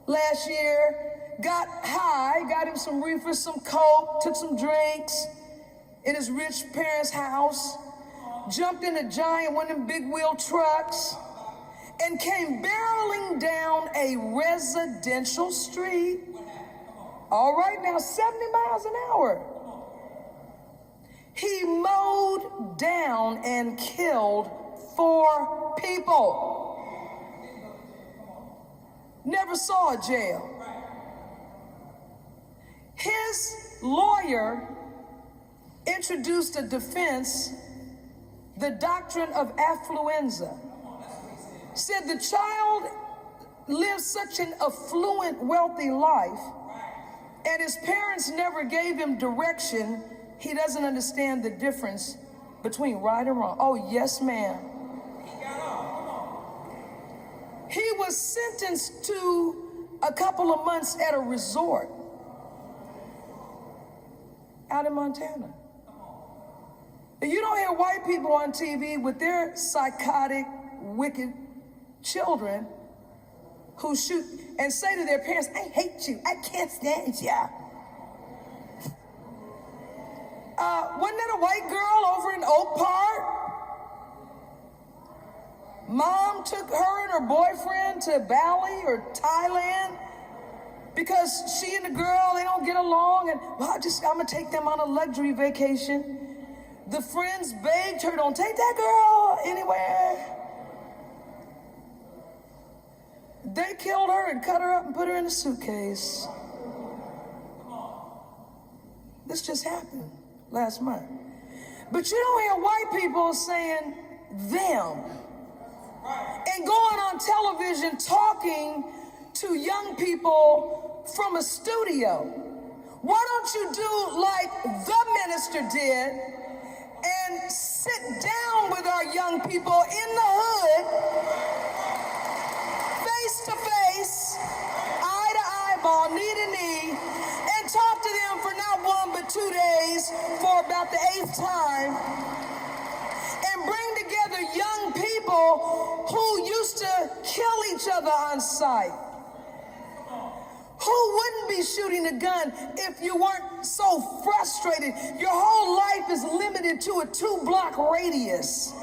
last year got high, got him some reefer, some coke, took some drinks in his rich parents' house, jumped in a giant one of them big wheel trucks, and came barreling down a residential street. All right, now 70 miles an hour. He mowed down and killed 4 people. Never saw a jail. His lawyer introduced a defense, the doctrine of affluenza. Said the child lived such an affluent, wealthy life, and his parents never gave him direction. He doesn't understand the difference between right and wrong. Oh, yes, ma'am. He was sentenced to a couple of months at a resort out in Montana. You don't hear white people on TV with their psychotic, wicked children who shoot and say to their parents, I hate you, I can't stand you. Wasn't that a white girl over in Oak Park? Mom took her and her boyfriend to Bali or Thailand because she and the girl, they don't get along, and well, I'm gonna take them on a luxury vacation. The friends begged her, don't take that girl anywhere. They killed her and cut her up and put her in a suitcase. This just happened last month. But you don't hear white people saying them and going on television talking to young people from a studio. Why don't you do like the minister did and sit down with our young people in the hood, face to face, eye to eyeball, knee to knee, and talk to them for not 1 but 2 days for about the 8th time, and bring together young people who used to kill each other on sight. Who wouldn't be shooting a gun if you weren't so frustrated? Your whole life is limited to a 2-block radius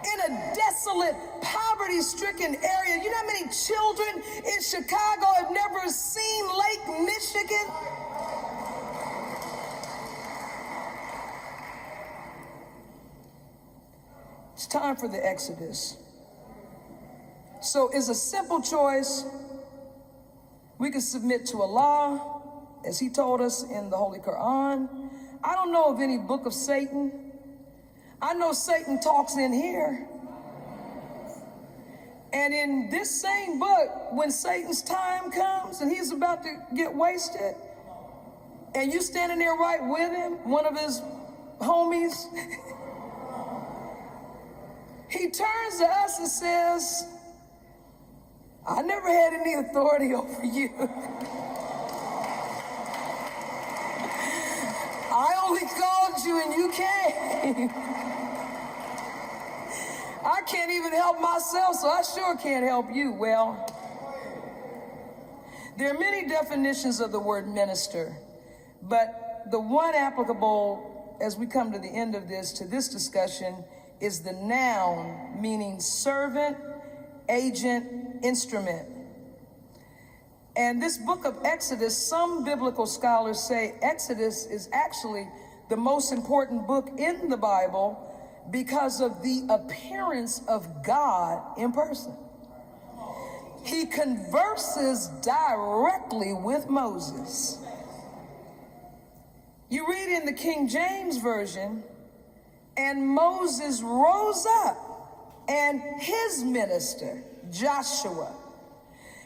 in a desolate, poverty-stricken area. You know how many children in Chicago have never seen Lake Michigan? It's time for the Exodus. So it's a simple choice. We can submit to Allah, as he told us in the Holy Quran. I don't know of any book of Satan. I know Satan talks in here. And in this same book, when Satan's time comes and he's about to get wasted, and you standing there right with him, one of his homies, he turns to us and says, I never had any authority over you. I only called you and you came. I can't even help myself, so I sure can't help you. Well, there are many definitions of the word minister, but the one applicable as we come to the end of this discussion is the noun, meaning servant, agent, instrument. And this book of Exodus, some biblical scholars say Exodus is actually the most important book in the Bible because of the appearance of God in person. He converses directly with Moses. You read in the King James Version, and Moses rose up, and his minister, Joshua.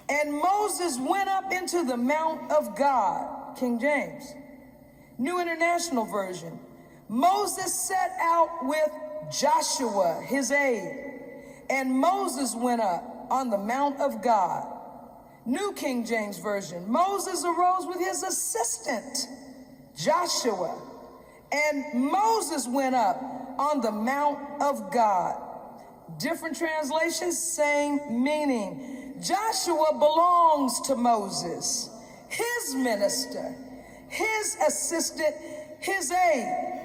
And Moses went up into the Mount of God, King James. New International Version. Moses set out with Joshua, his aide, and Moses went up on the Mount of God. New King James Version. Moses arose with his assistant, Joshua, and Moses went up on the Mount of God. Different translations, same meaning. Joshua belongs to Moses, his minister, his assistant, his aide.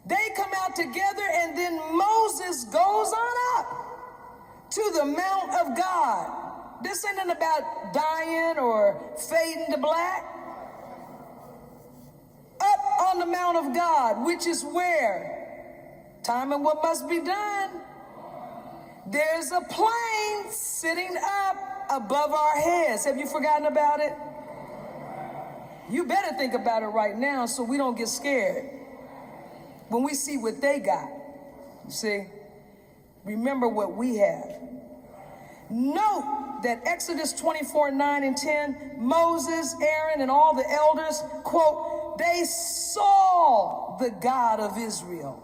They come out together, and then Moses goes on up to the Mount of God. This ain't about dying or fading to black. Up on the Mount of God, which is where? Time and what must be done. There's a plane sitting up above our heads. Have you forgotten about it? You better think about it right now so we don't get scared when we see what they got. You see, remember what we have. Note that Exodus 24:9 and 10, Moses, Aaron, and all the elders, quote, they saw the God of Israel.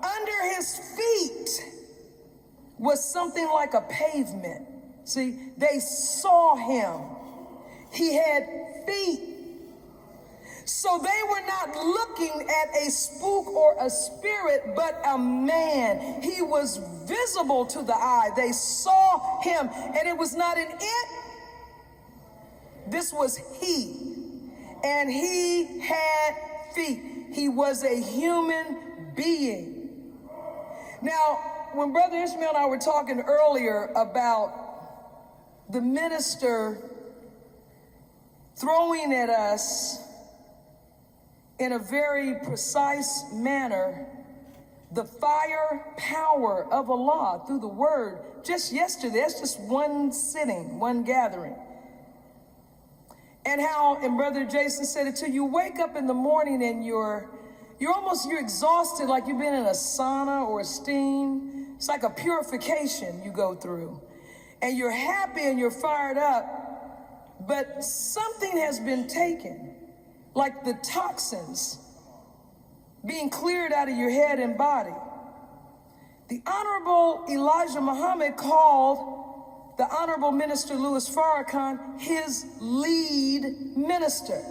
Under his feet was something like a pavement. See, they saw him. He had feet. So they were not looking at a spook or a spirit, but a man. He was visible to the eye. They saw him, and it was not an it. This was he. And he had feet. He was a human being. Now, when Brother Ishmael and I were talking earlier about the minister throwing at us in a very precise manner the fire power of Allah through the word just yesterday. That's just one sitting, one gathering. And how, and Brother Jason said it too, you wake up in the morning and you're exhausted, like you've been in a sauna or a steam. It's like a purification you go through. And you're happy and you're fired up, but something has been taken, like the toxins being cleared out of your head and body. The Honorable Elijah Muhammad called the Honorable Minister Louis Farrakhan his lead minister.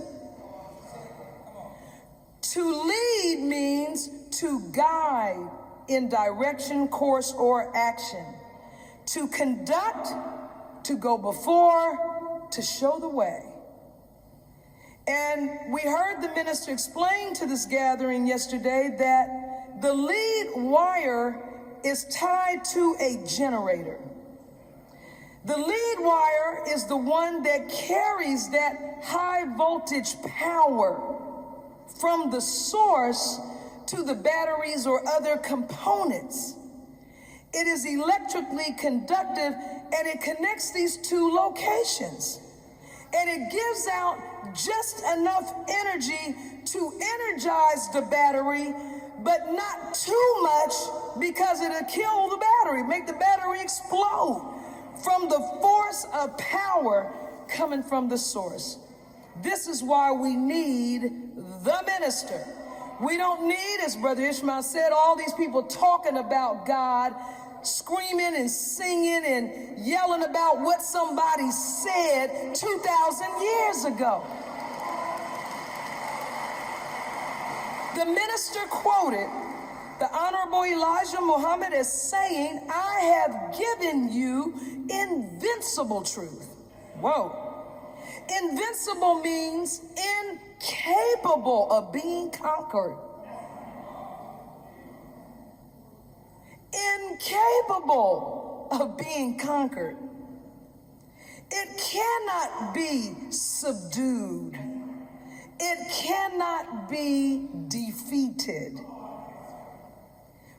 To lead means to guide in direction, course, or action. To conduct, to go before, to show the way. And we heard the minister explain to this gathering yesterday that the lead wire is tied to a generator. The lead wire is the one that carries that high voltage power from the source to the batteries or other components. It is electrically conductive and it connects these two locations. And it gives out just enough energy to energize the battery, but not too much because it'll kill the battery, make the battery explode from the force of power coming from the source. This is why we need the minister. We don't need, as Brother Ishmael said, all these people talking about God, screaming and singing and yelling about what somebody said 2,000 years ago. The minister quoted the Honorable Elijah Muhammad as saying, "I have given you invincible truth." Whoa. Invincible means incapable of being conquered. Incapable of being conquered. It cannot be subdued. It cannot be defeated.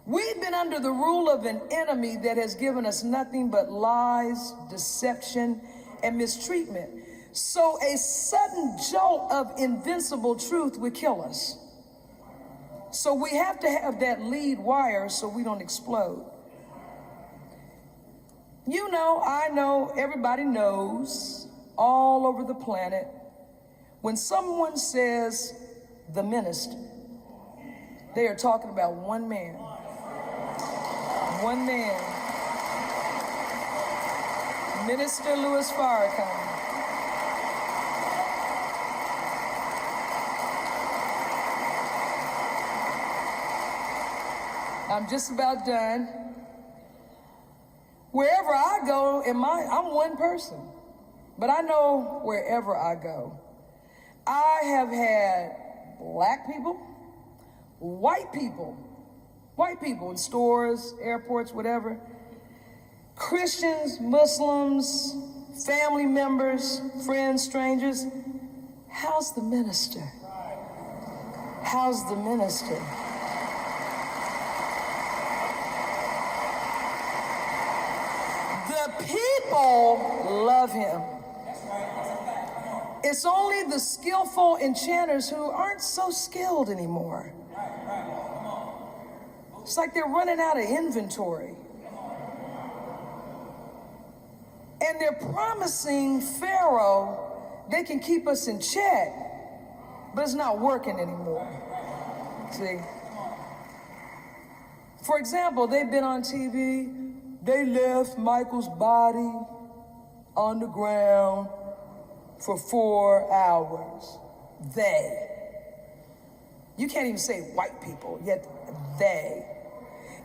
We've been under the rule of an enemy that has given us nothing but lies, deception, and mistreatment. So a sudden jolt of invincible truth would kill us. So we have to have that lead wire so we don't explode. You know, I know, everybody knows all over the planet, when someone says the minister, they are talking about one man. One man. Minister Louis Farrakhan. I'm just about done. Wherever I go, I'm one person, but I know wherever I go, I have had black people, white people in stores, airports, whatever, Christians, Muslims, family members, friends, strangers. How's the minister? How's the minister? The people love him. It's only the skillful enchanters who aren't so skilled anymore. It's like they're running out of inventory. And they're promising Pharaoh they can keep us in check, but it's not working anymore. See? For example, they've been on TV. They left Michael's body on the ground for 4 hours. They. You can't even say white people, yet they.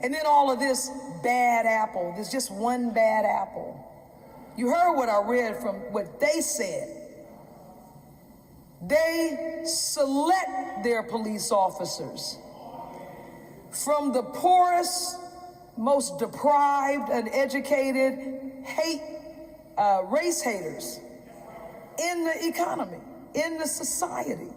And then all of this bad apple. There's just one bad apple. You heard what I read from what they said. They select their police officers from the poorest, most deprived, uneducated, race haters in the economy, in the society.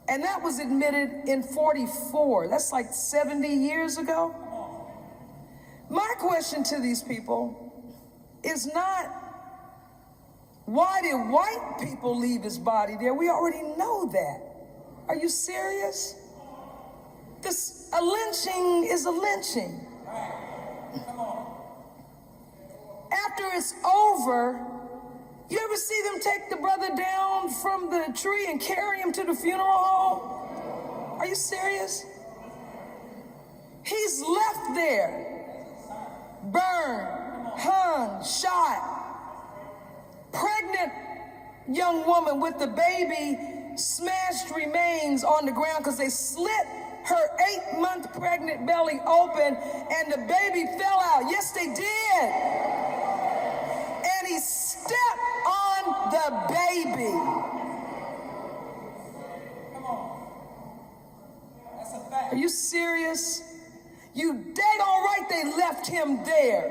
And that was admitted in 44. That's like 70 years ago. My question to these people is not, Why did white people leave his body there? We already know that. Are you serious? A lynching is a lynching. After it's over, you ever see them take the brother down from the tree and carry him to the funeral home? Are you serious? He's left there, burned, hung, shot. Pregnant young woman with the baby smashed remains on the ground because they slit her 8-month pregnant belly open and the baby fell out. Yes, they did. And he stepped on the baby. Come on. That's a fact. Are you serious? You dead all right they left him there.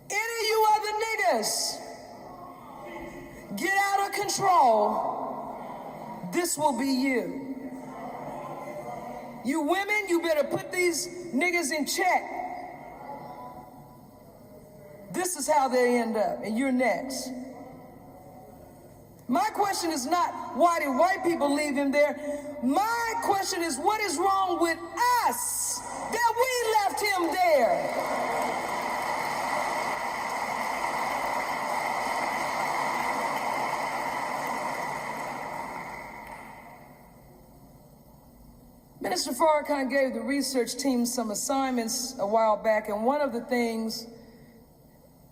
Any of you other niggas get out of control, this will be you. You women, you better put these niggas in check. This is how they end up, and you're next. My question is not, why did white people leave him there? My question is, what is wrong with us that we left him there? Minister Farrakhan gave the research team some assignments a while back, and one of the things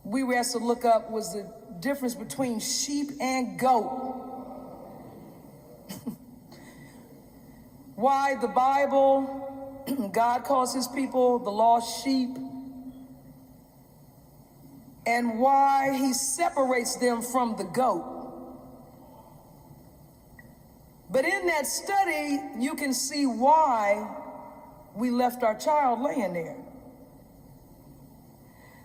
we were asked to look up was the difference between sheep and goat. Why the Bible, God calls his people the lost sheep, and why he separates them from the goat. But in that study, you can see why we left our child laying there.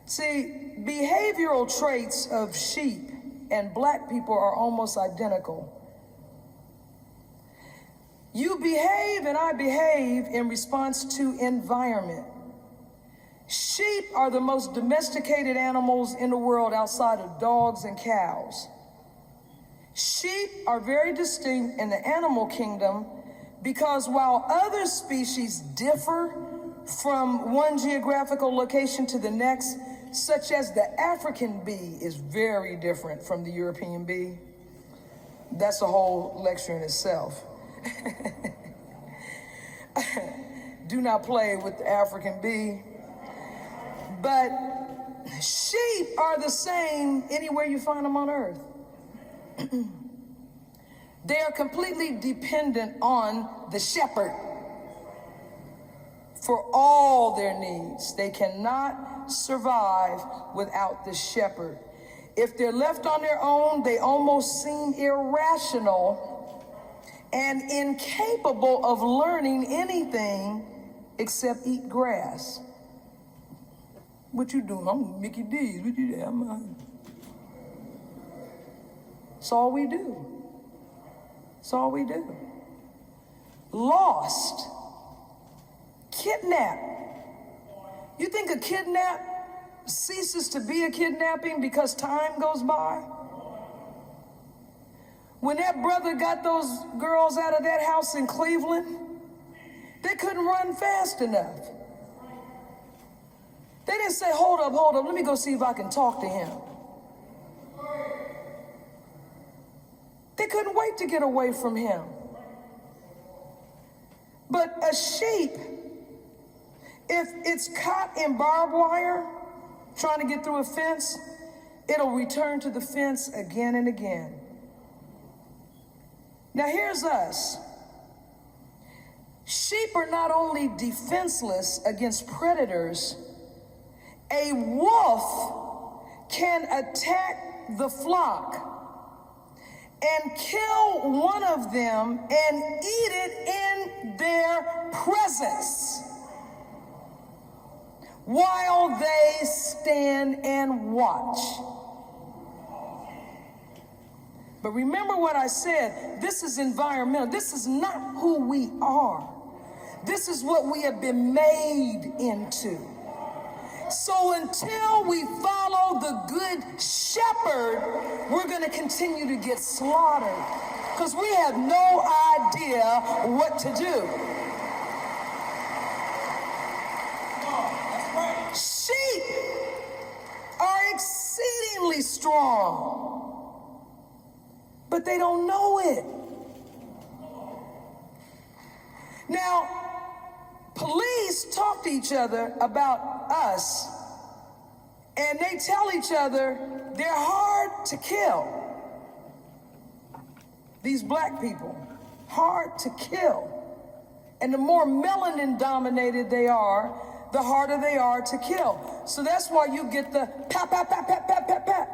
See, behavioral traits of sheep and black people are almost identical. You behave and I behave in response to environment. Sheep are the most domesticated animals in the world outside of dogs and cows. Sheep are very distinct in the animal kingdom because while other species differ from one geographical location to the next, such as the African bee is very different from the European bee. That's a whole lecture in itself. Do not play with the African bee. But sheep are the same anywhere you find them on earth. They are completely dependent on the shepherd for all their needs. They cannot survive without the shepherd. If they're left on their own, they almost seem irrational and incapable of learning anything except eat grass. What you doing? I'm Mickey D's. What you doing? That's all we do. That's all we do. Lost. Kidnapped. You think a kidnap ceases to be a kidnapping because time goes by? When that brother got those girls out of that house in Cleveland, they couldn't run fast enough. They didn't say, hold up, let me go see if I can talk to him. They couldn't wait to get away from him. But a sheep, if it's caught in barbed wire, trying to get through a fence, it'll return to the fence again and again. Now here's us. Sheep are not only defenseless against predators, a wolf can attack the flock and kill one of them and eat it in their presence while they stand and watch. But remember what I said, this is environmental. This is not who we are. This is what we have been made into. So until we follow the good shepherd, we're going to continue to get slaughtered because we have no idea what to do. Sheep are exceedingly strong, but they don't know it. Now, police talk to each other about us, and they tell each other they're hard to kill. These black people, hard to kill. And the more melanin dominated they are, the harder they are to kill. So that's why you get the pat, pat, pat, pat, pat, pat, pat.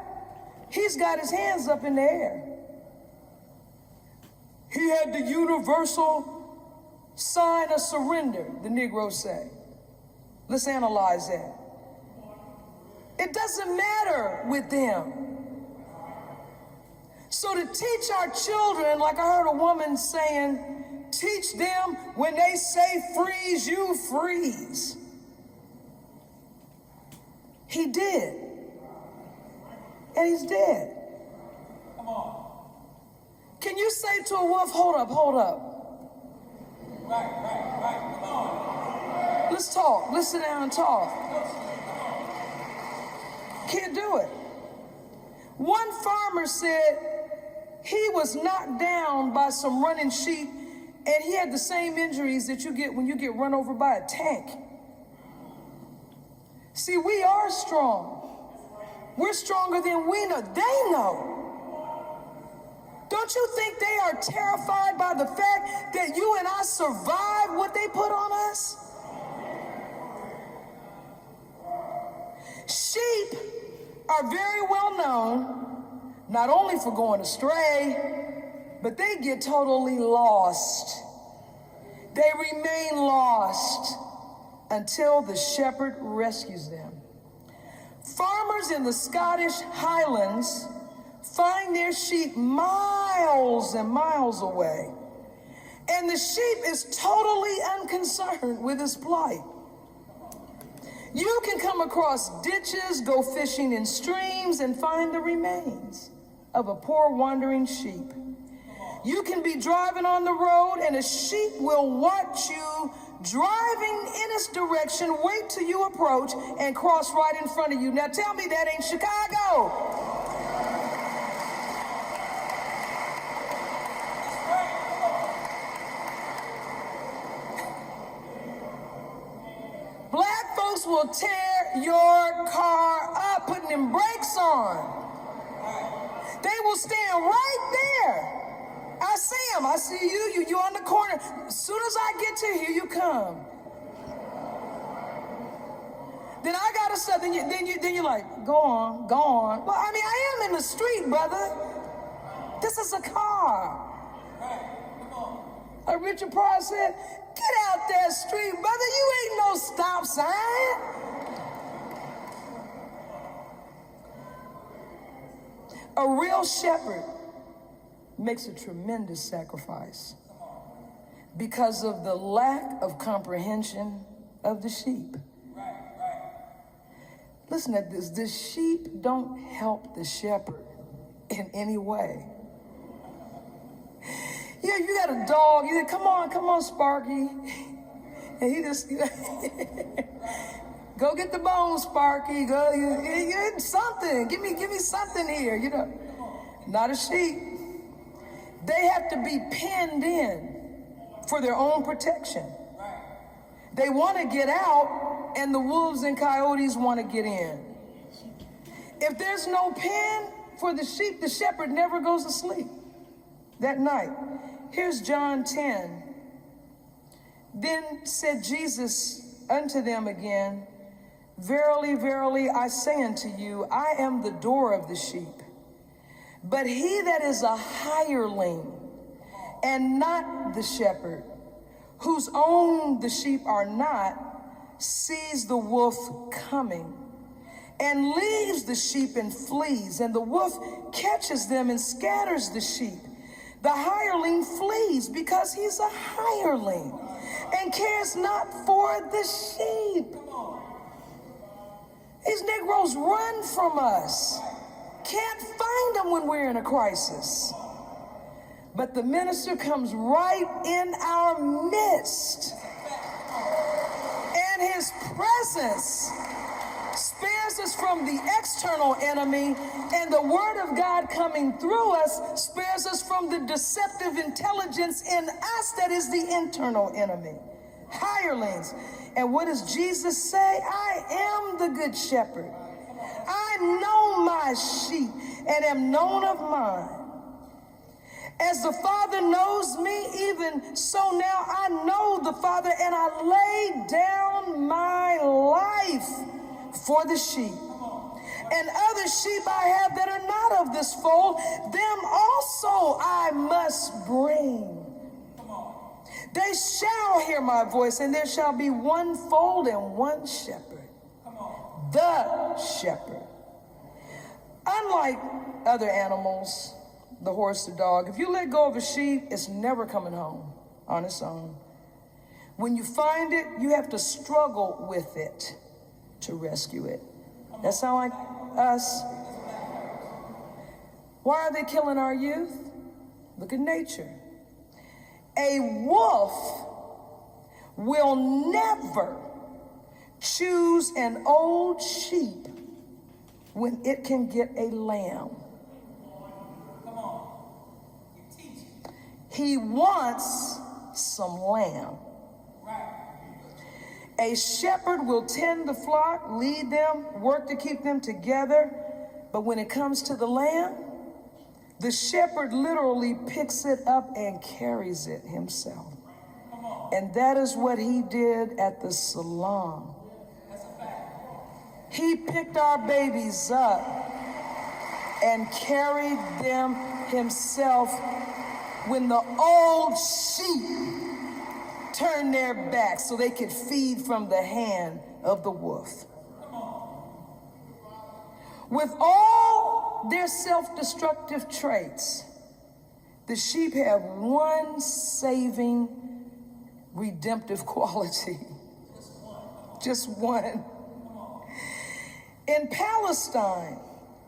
He's got his hands up in the air. He had the universal sign of surrender, the Negroes say. Let's analyze that. It doesn't matter with them. So to teach our children, like I heard a woman saying, teach them when they say freeze, you freeze. He did. And he's dead. Come on. Can you say to a wolf, hold up, hold up. Right, come on. Let's talk. Let's sit down and talk. Can't do it. One farmer said he was knocked down by some running sheep, and he had the same injuries that you get when you get run over by a tank. See, we are strong. We're stronger than we know. They know. Don't you think they are terrified by the fact that you and I survived what they put on us? Sheep are very well known, not only for going astray, but they get totally lost. They remain lost until the shepherd rescues them. Farmers in the Scottish Highlands find their sheep miles and miles away, and the sheep is totally unconcerned with his plight. You can come across ditches, go fishing in streams, and find the remains of a poor wandering sheep. You can be driving on the road, and a sheep will watch you driving in its direction, wait till you approach, and cross right in front of you. Now tell me that ain't Chicago. Black folks will tear your car up, putting them brakes on. They will stand right there. I see them. I see you on the corner. As soon as I get to here, you come. Then I gotta stop. Then you're like, go on. Well, I mean, I am in the street, brother. This is a car. Like Richard Pryor said, get out that street, brother. You ain't no stop sign. A real shepherd makes a tremendous sacrifice because of the lack of comprehension of the sheep. Listen at this. The sheep don't help the shepherd in any way. Yeah, you got a dog. You say, come on, Sparky. And he just, go get the bone, Sparky. Go, you something. Give me something here. You know, not a sheep. They have to be pinned in for their own protection. They want to get out, and the wolves and coyotes want to get in. If there's no pen for the sheep, the shepherd never goes to sleep that night. Here's John 10. Then said Jesus unto them again, verily, verily, I say unto you, I am the door of the sheep. But he that is a hireling, and not the shepherd, whose own the sheep are not, sees the wolf coming, and leaves the sheep and flees, and the wolf catches them and scatters the sheep. The hireling flees because he's a hireling and cares not for the sheep. These Negroes run from us. Can't find them when we're in a crisis. But the minister comes right in our midst. And his presence spares us from the external enemy, and the word of God coming through us spares us from the deceptive intelligence in us that is the internal enemy. Hirelings. And what does Jesus say? I am the good shepherd. I know my sheep and am known of mine. As the Father knows me, even so now I know the Father, and I lay down my life for the sheep. And other sheep I have that are not of this fold, them also I must bring. They shall hear my voice, and there shall be one fold and one shepherd. The shepherd. Unlike other animals, the horse, the dog, if you let go of a sheep, it's never coming home on its own. When you find it, you have to struggle with it to rescue it. That sound like us? Why are they killing our youth? Look at nature. A wolf will never choose an old sheep when it can get a lamb. He wants some lamb. A shepherd will tend the flock, lead them, work to keep them together. But when it comes to the lamb, the shepherd literally picks it up and carries it himself. And that is what he did at the salon. He picked our babies up and carried them himself when the old sheep turned their backs so they could feed from the hand of the wolf. With all their self-destructive traits, the sheep have one saving, redemptive quality. Just one. In Palestine,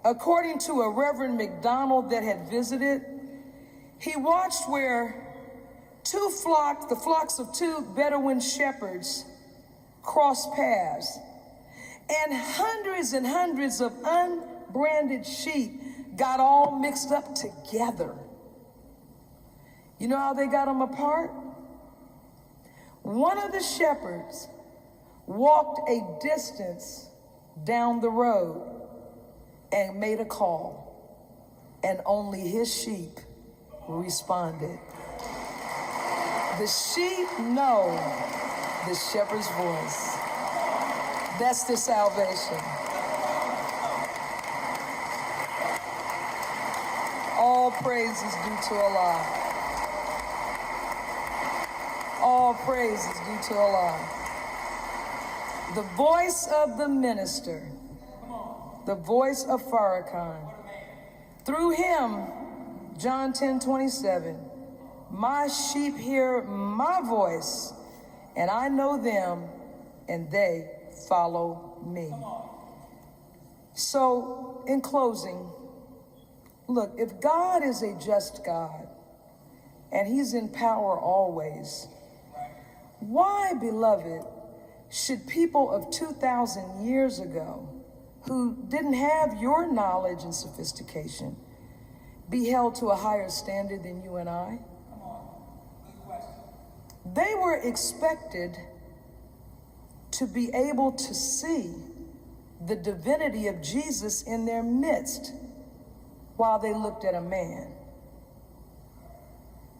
according to a Reverend McDonald that had visited, he watched where the flocks of two Bedouin shepherds crossed paths, and hundreds of unbranded sheep got all mixed up together. You know how they got them apart? One of the shepherds walked a distance down the road and made a call, and only his sheep responded. The sheep know the shepherd's voice. That's the salvation. All praise is due to Allah. All praise is due to Allah. The voice of the minister, the voice of Farrakhan. Through him, John 10:27, my sheep hear my voice, and I know them, and they follow me. So, in closing, look, if God is a just God, and he's in power always, why, beloved, should people of 2,000 years ago, who didn't have your knowledge and sophistication, be held to a higher standard than you and I? They were expected to be able to see the divinity of Jesus in their midst while they looked at a man.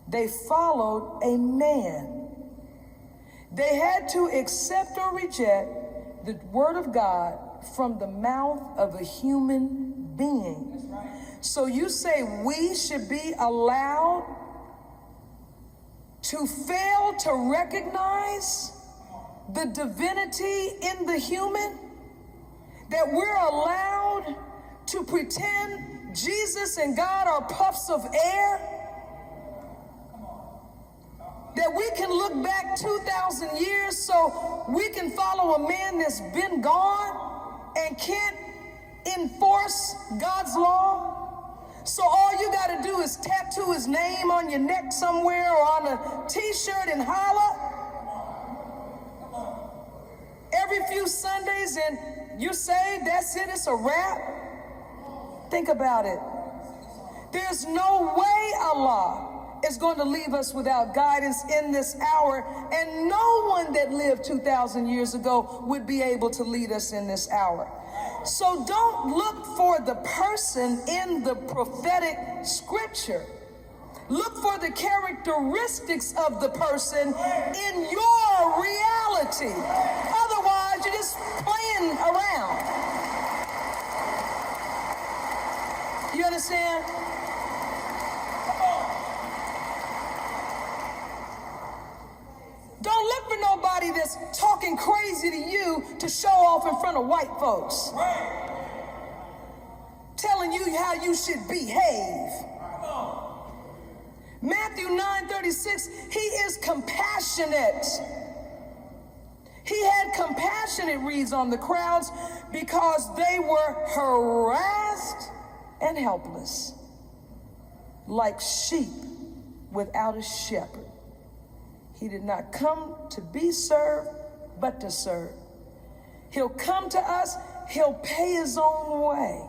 They followed a man. They had to accept or reject the word of God from the mouth of a human being. So you say we should be allowed to fail to recognize the divinity in the human? That we're allowed to pretend Jesus and God are puffs of air? That we can look back 2,000 years so we can follow a man that's been gone and can't enforce God's law? So all you got to do is tattoo his name on your neck somewhere or on a t-shirt and holler every few Sundays and you're saved? That's it, it's a wrap? Think about it. There's no way Allah is going to leave us without guidance in this hour, and no one that lived 2,000 years ago would be able to lead us in this hour. So don't look for the person in the prophetic scripture. Look for the characteristics of the person in your reality. Otherwise, you're just playing around. You understand? Don't look for nobody that's talking crazy to you to show off in front of white folks. Telling you how you should behave. Matthew 9:36, he is compassionate. He had compassion, it reads, on the crowds because they were harassed and helpless, like sheep without a shepherd. He did not come to be served, but to serve. He'll come to us, he'll pay his own way.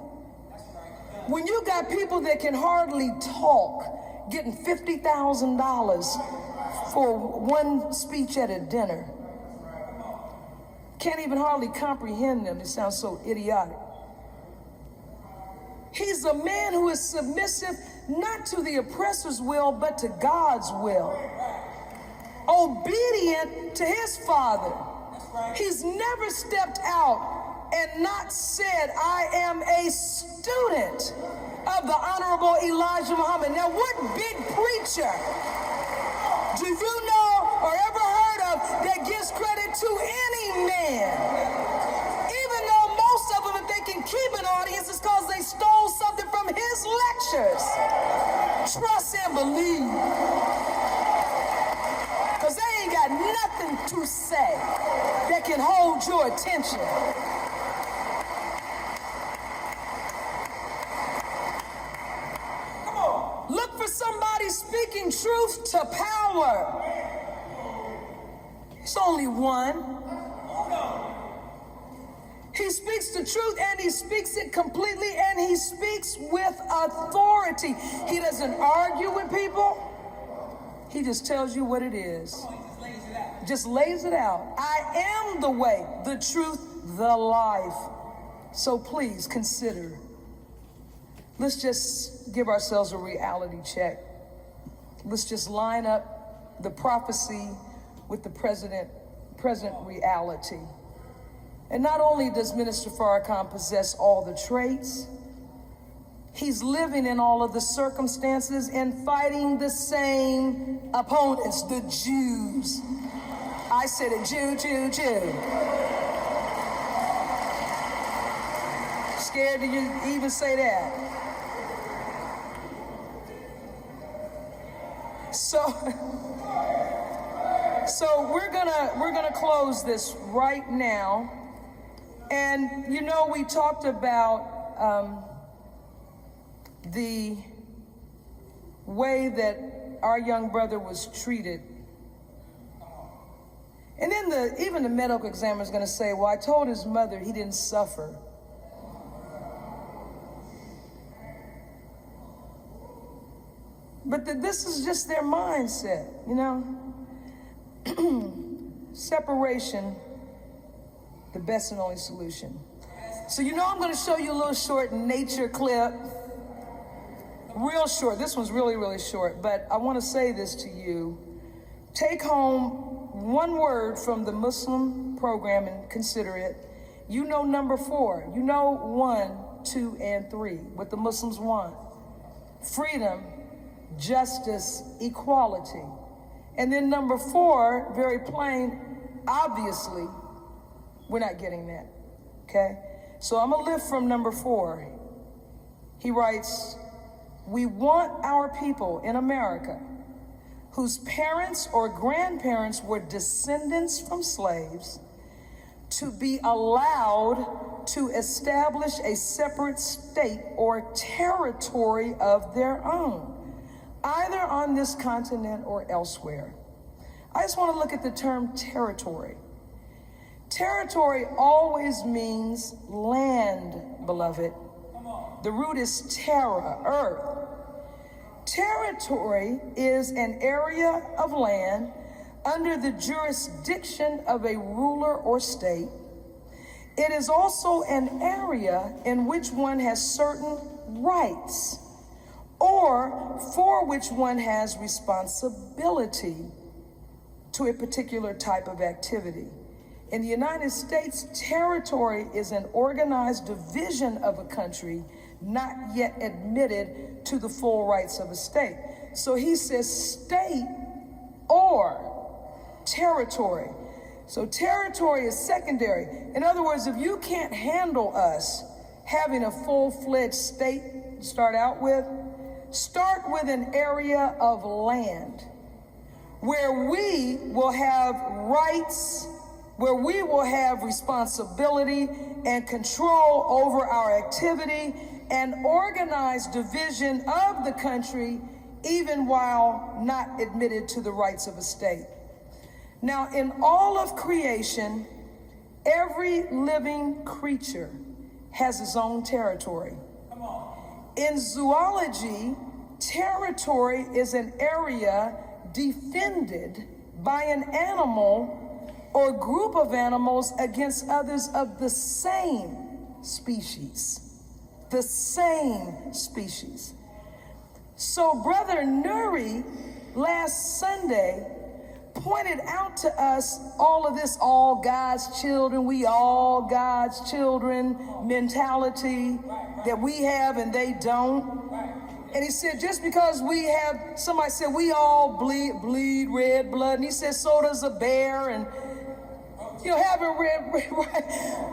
When you got people that can hardly talk, getting $50,000 for one speech at a dinner, can't even hardly comprehend them, it sounds so idiotic. He's a man who is submissive not to the oppressor's will, but to God's will. Obedient to his Father. He's never stepped out and not said, I am a student of the Honorable Elijah Muhammad. Now, what big preacher do you know or ever heard of that gives credit to any man? Even though most of them, if they can keep an audience, it's because they stole something from his lectures. Trust and believe. Because they ain't got nothing to say that can hold your attention. Come on. Look for somebody speaking truth to power. It's only one. He speaks the truth and he speaks it completely and he speaks with authority. He doesn't argue with people. He just tells you what it is. Just lays it out. I am the way, the truth, the life. So please consider. Let's just give ourselves a reality check. Let's just line up the prophecy with the present reality. And not only does Minister Farrakhan possess all the traits, he's living in all of the circumstances and fighting the same opponents, the Jews. I said it, Jew. Scared to even say that? So we're gonna close this right now. And you know, we talked about the way that our young brother was treated. And then even the medical examiner is going to say, well, I told his mother he didn't suffer. But this is just their mindset, you know? Separation, the best and only solution. So you know I'm going to show you a little short nature clip. Real short. This one's really, really short. But I want to say this to you. Take home one word from the Muslim program and consider it. You know number 4. You know 1, 2, and 3. What the Muslims want. Freedom, justice, equality. And then number 4, very plain, obviously, we're not getting that. Okay? So I'm going to lift from number 4. He writes, we want our people in America whose parents or grandparents were descendants from slaves to be allowed to establish a separate state or territory of their own, either on this continent or elsewhere. I just want to look at the term territory. Territory always means land, beloved. The root is terra, earth. Territory is an area of land under the jurisdiction of a ruler or state. It is also an area in which one has certain rights or for which one has responsibility to a particular type of activity. In the United States, territory is an organized division of a country not yet admitted to the full rights of a state. So he says state or territory. So territory is secondary. In other words, if you can't handle us having a full-fledged state to start out with, start with an area of land where we will have rights, where we will have responsibility and control over our activity and organized division of the country, even while not admitted to the rights of a state. Now, in all of creation, every living creature has its own territory. In zoology, territory is an area defended by an animal or group of animals against others of the same species. The same species. So Brother Nuri last Sunday pointed out to us all of this all God's children, we all God's children mentality that we have and they don't. And he said, just because we have, somebody said, we all bleed red blood. And he said, so does a bear. And, you know,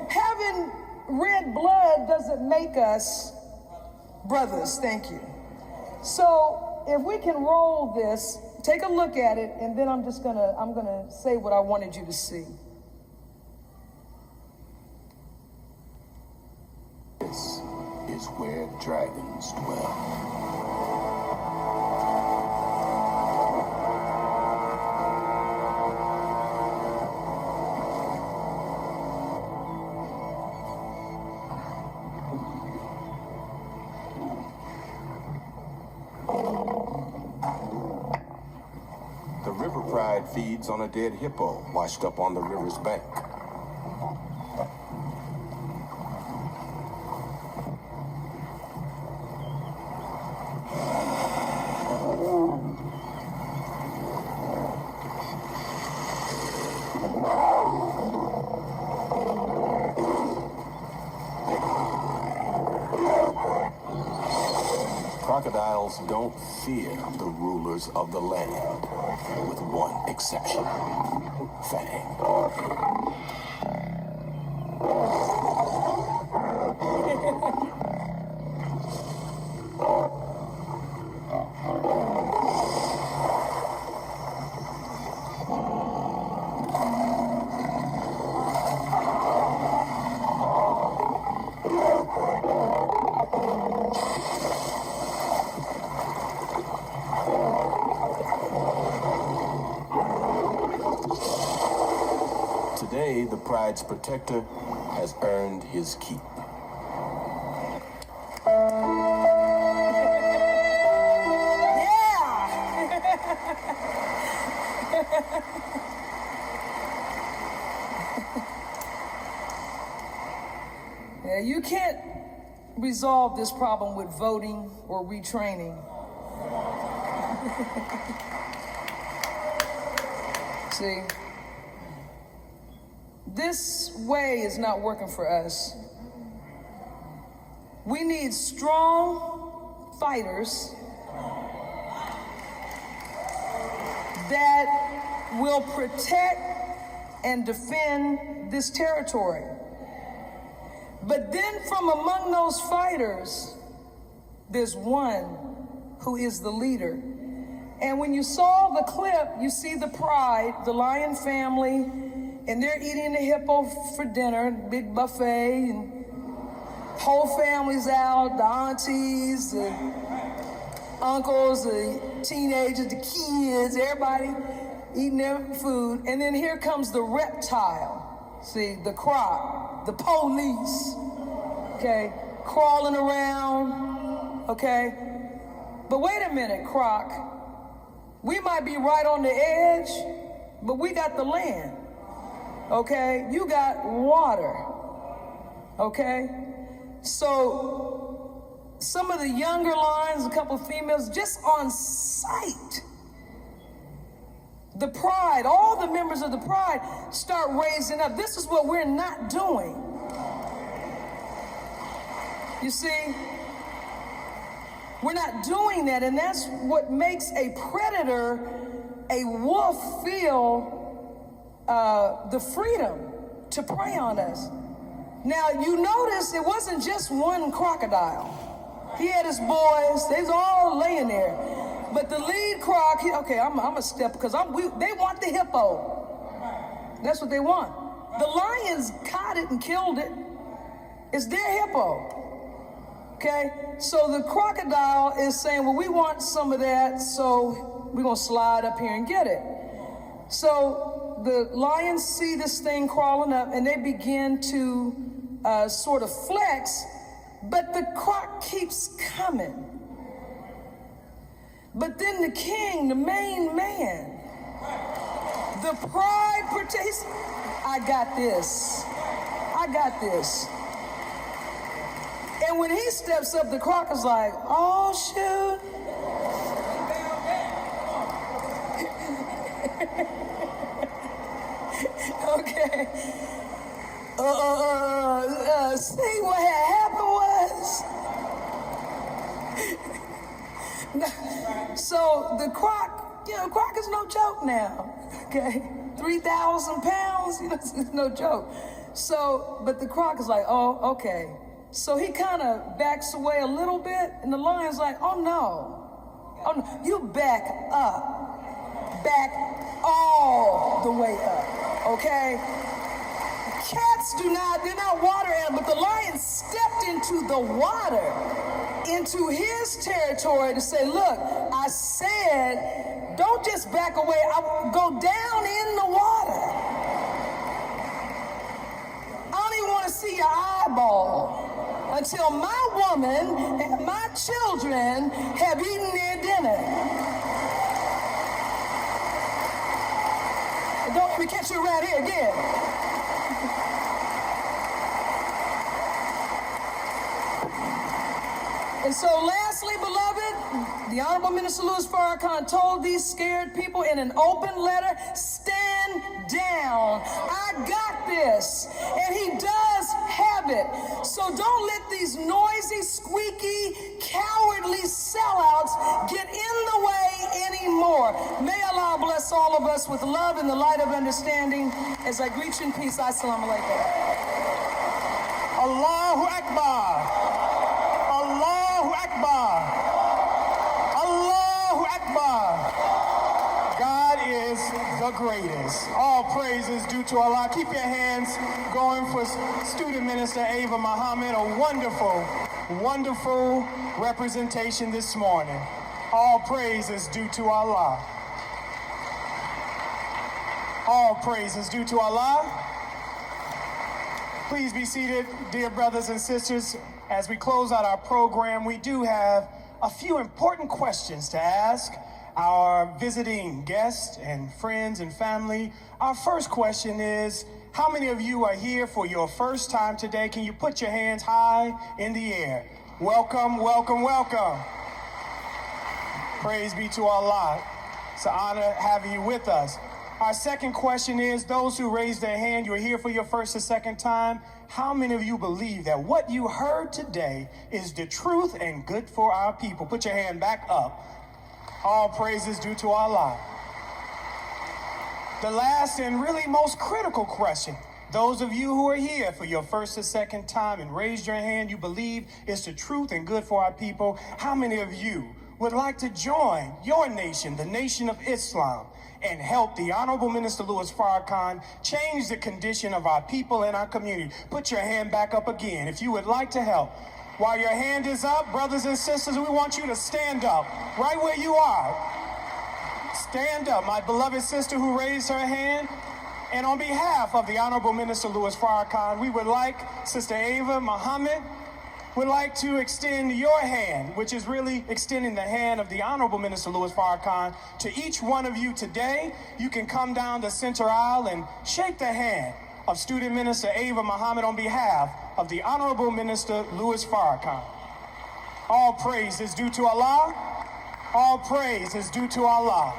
having red blood doesn't make us brothers. Thank you. So if we can roll this, take a look at it, and then I'm gonna say what I wanted you to see. This is where dragons dwell. The river pride feeds on a dead hippo washed up on the river's bank. Crocodiles don't fear the rulers of the land, with one exception: Fang. Today, the pride's protector has earned his keep. Yeah, you can't resolve this problem with voting or retraining. See? This way is not working for us. We need strong fighters that will protect and defend this territory. But then from among those fighters, there's one who is the leader. And when you saw the clip, you see the pride, the lion family, and they're eating the hippo for dinner, big buffet, and Whole families out, the aunties, the uncles, the teenagers, the kids, everybody eating their food. And then here comes the reptile. See, the croc, the police, okay, crawling around, okay? But wait a minute, croc. We might be right on the edge, but we got the land, okay? You got water, okay? So some of the younger lions, a couple females, just on sight, the pride, all the members of the pride start raising up. This is what we're not doing. You see, we're not doing that, and that's what makes a predator, a wolf, feel the freedom to prey on us. Now, you notice it wasn't just one crocodile. He had his boys, they was all laying there. But the lead croc, okay, I'm a step, because they want the hippo. That's what they want. The lions caught it and killed it. It's their hippo. Okay, so the crocodile is saying, well, we want some of that, so we're gonna slide up here and get it. So the lions see this thing crawling up and they begin to sort of flex, but the croc keeps coming. But then the king, the main man, the pride protects. I got this. I got this. And when he steps up, the croc is like, oh, shoot. Okay. See what had happened was. So the croc, croc is no joke now. Okay. 3,000 pounds, it's no joke. So, but the croc is like, oh, okay. So he kind of backs away a little bit, and the lion's like, oh no, you back up, back all the way up, okay? Cats they're not water animals, but the lion stepped into the water, into his territory to say, look, I said, don't just back away, I go down in the water. I don't even want to see your eyeball until my woman and my children have eaten their dinner. Don't let me catch you around here again. And so lastly, beloved, the Honorable Minister Louis Farrakhan told these scared people in an open letter, stand down. I got this. And he does have it. So don't let these noisy, squeaky, cowardly sellouts get in the way anymore. May Allah bless all of us with love and the light of understanding. As I greet you in peace, assalamu alaikum. Allahu Akbar. Allahu Akbar. Allahu Akbar. God is the greatest. All praise is due to Allah. Keep your hands going for Student Minister Ava Muhammad. A wonderful, wonderful representation this morning. All praise is due to Allah. All praise is due to Allah. Please be seated, dear brothers and sisters. As we close out our program, we do have a few important questions to ask our visiting guests and friends and family. Our first question is, how many of you are here for your first time today? Can you put your hands high in the air? Welcome, welcome, welcome. Praise be to Allah. It's an honor having you with us. Our second question is, those who raised their hand, you're here for your first or second time. How many of you believe that what you heard today is the truth and good for our people? Put your hand back up. All praises due to Allah. The last and really most critical question. Those of you who are here for your first or second time and raised your hand, you believe it's the truth and good for our people. How many of you would like to join your nation, the Nation of Islam, and help the Honorable Minister Louis Farrakhan change the condition of our people and our community, put your hand back up again if you would like to help. While your hand is up, brothers and sisters, we want you to stand up right where you are. Stand up, my beloved sister who raised her hand. And on behalf of the Honorable Minister Louis Farrakhan, we would like Sister Ava Muhammad would like to extend your hand, which is really extending the hand of the Honorable Minister Louis Farrakhan to each one of you today. You can come down the center aisle and shake the hand of Student Minister Ava Muhammad on behalf of the Honorable Minister Louis Farrakhan. All praise is due to Allah. All praise is due to Allah.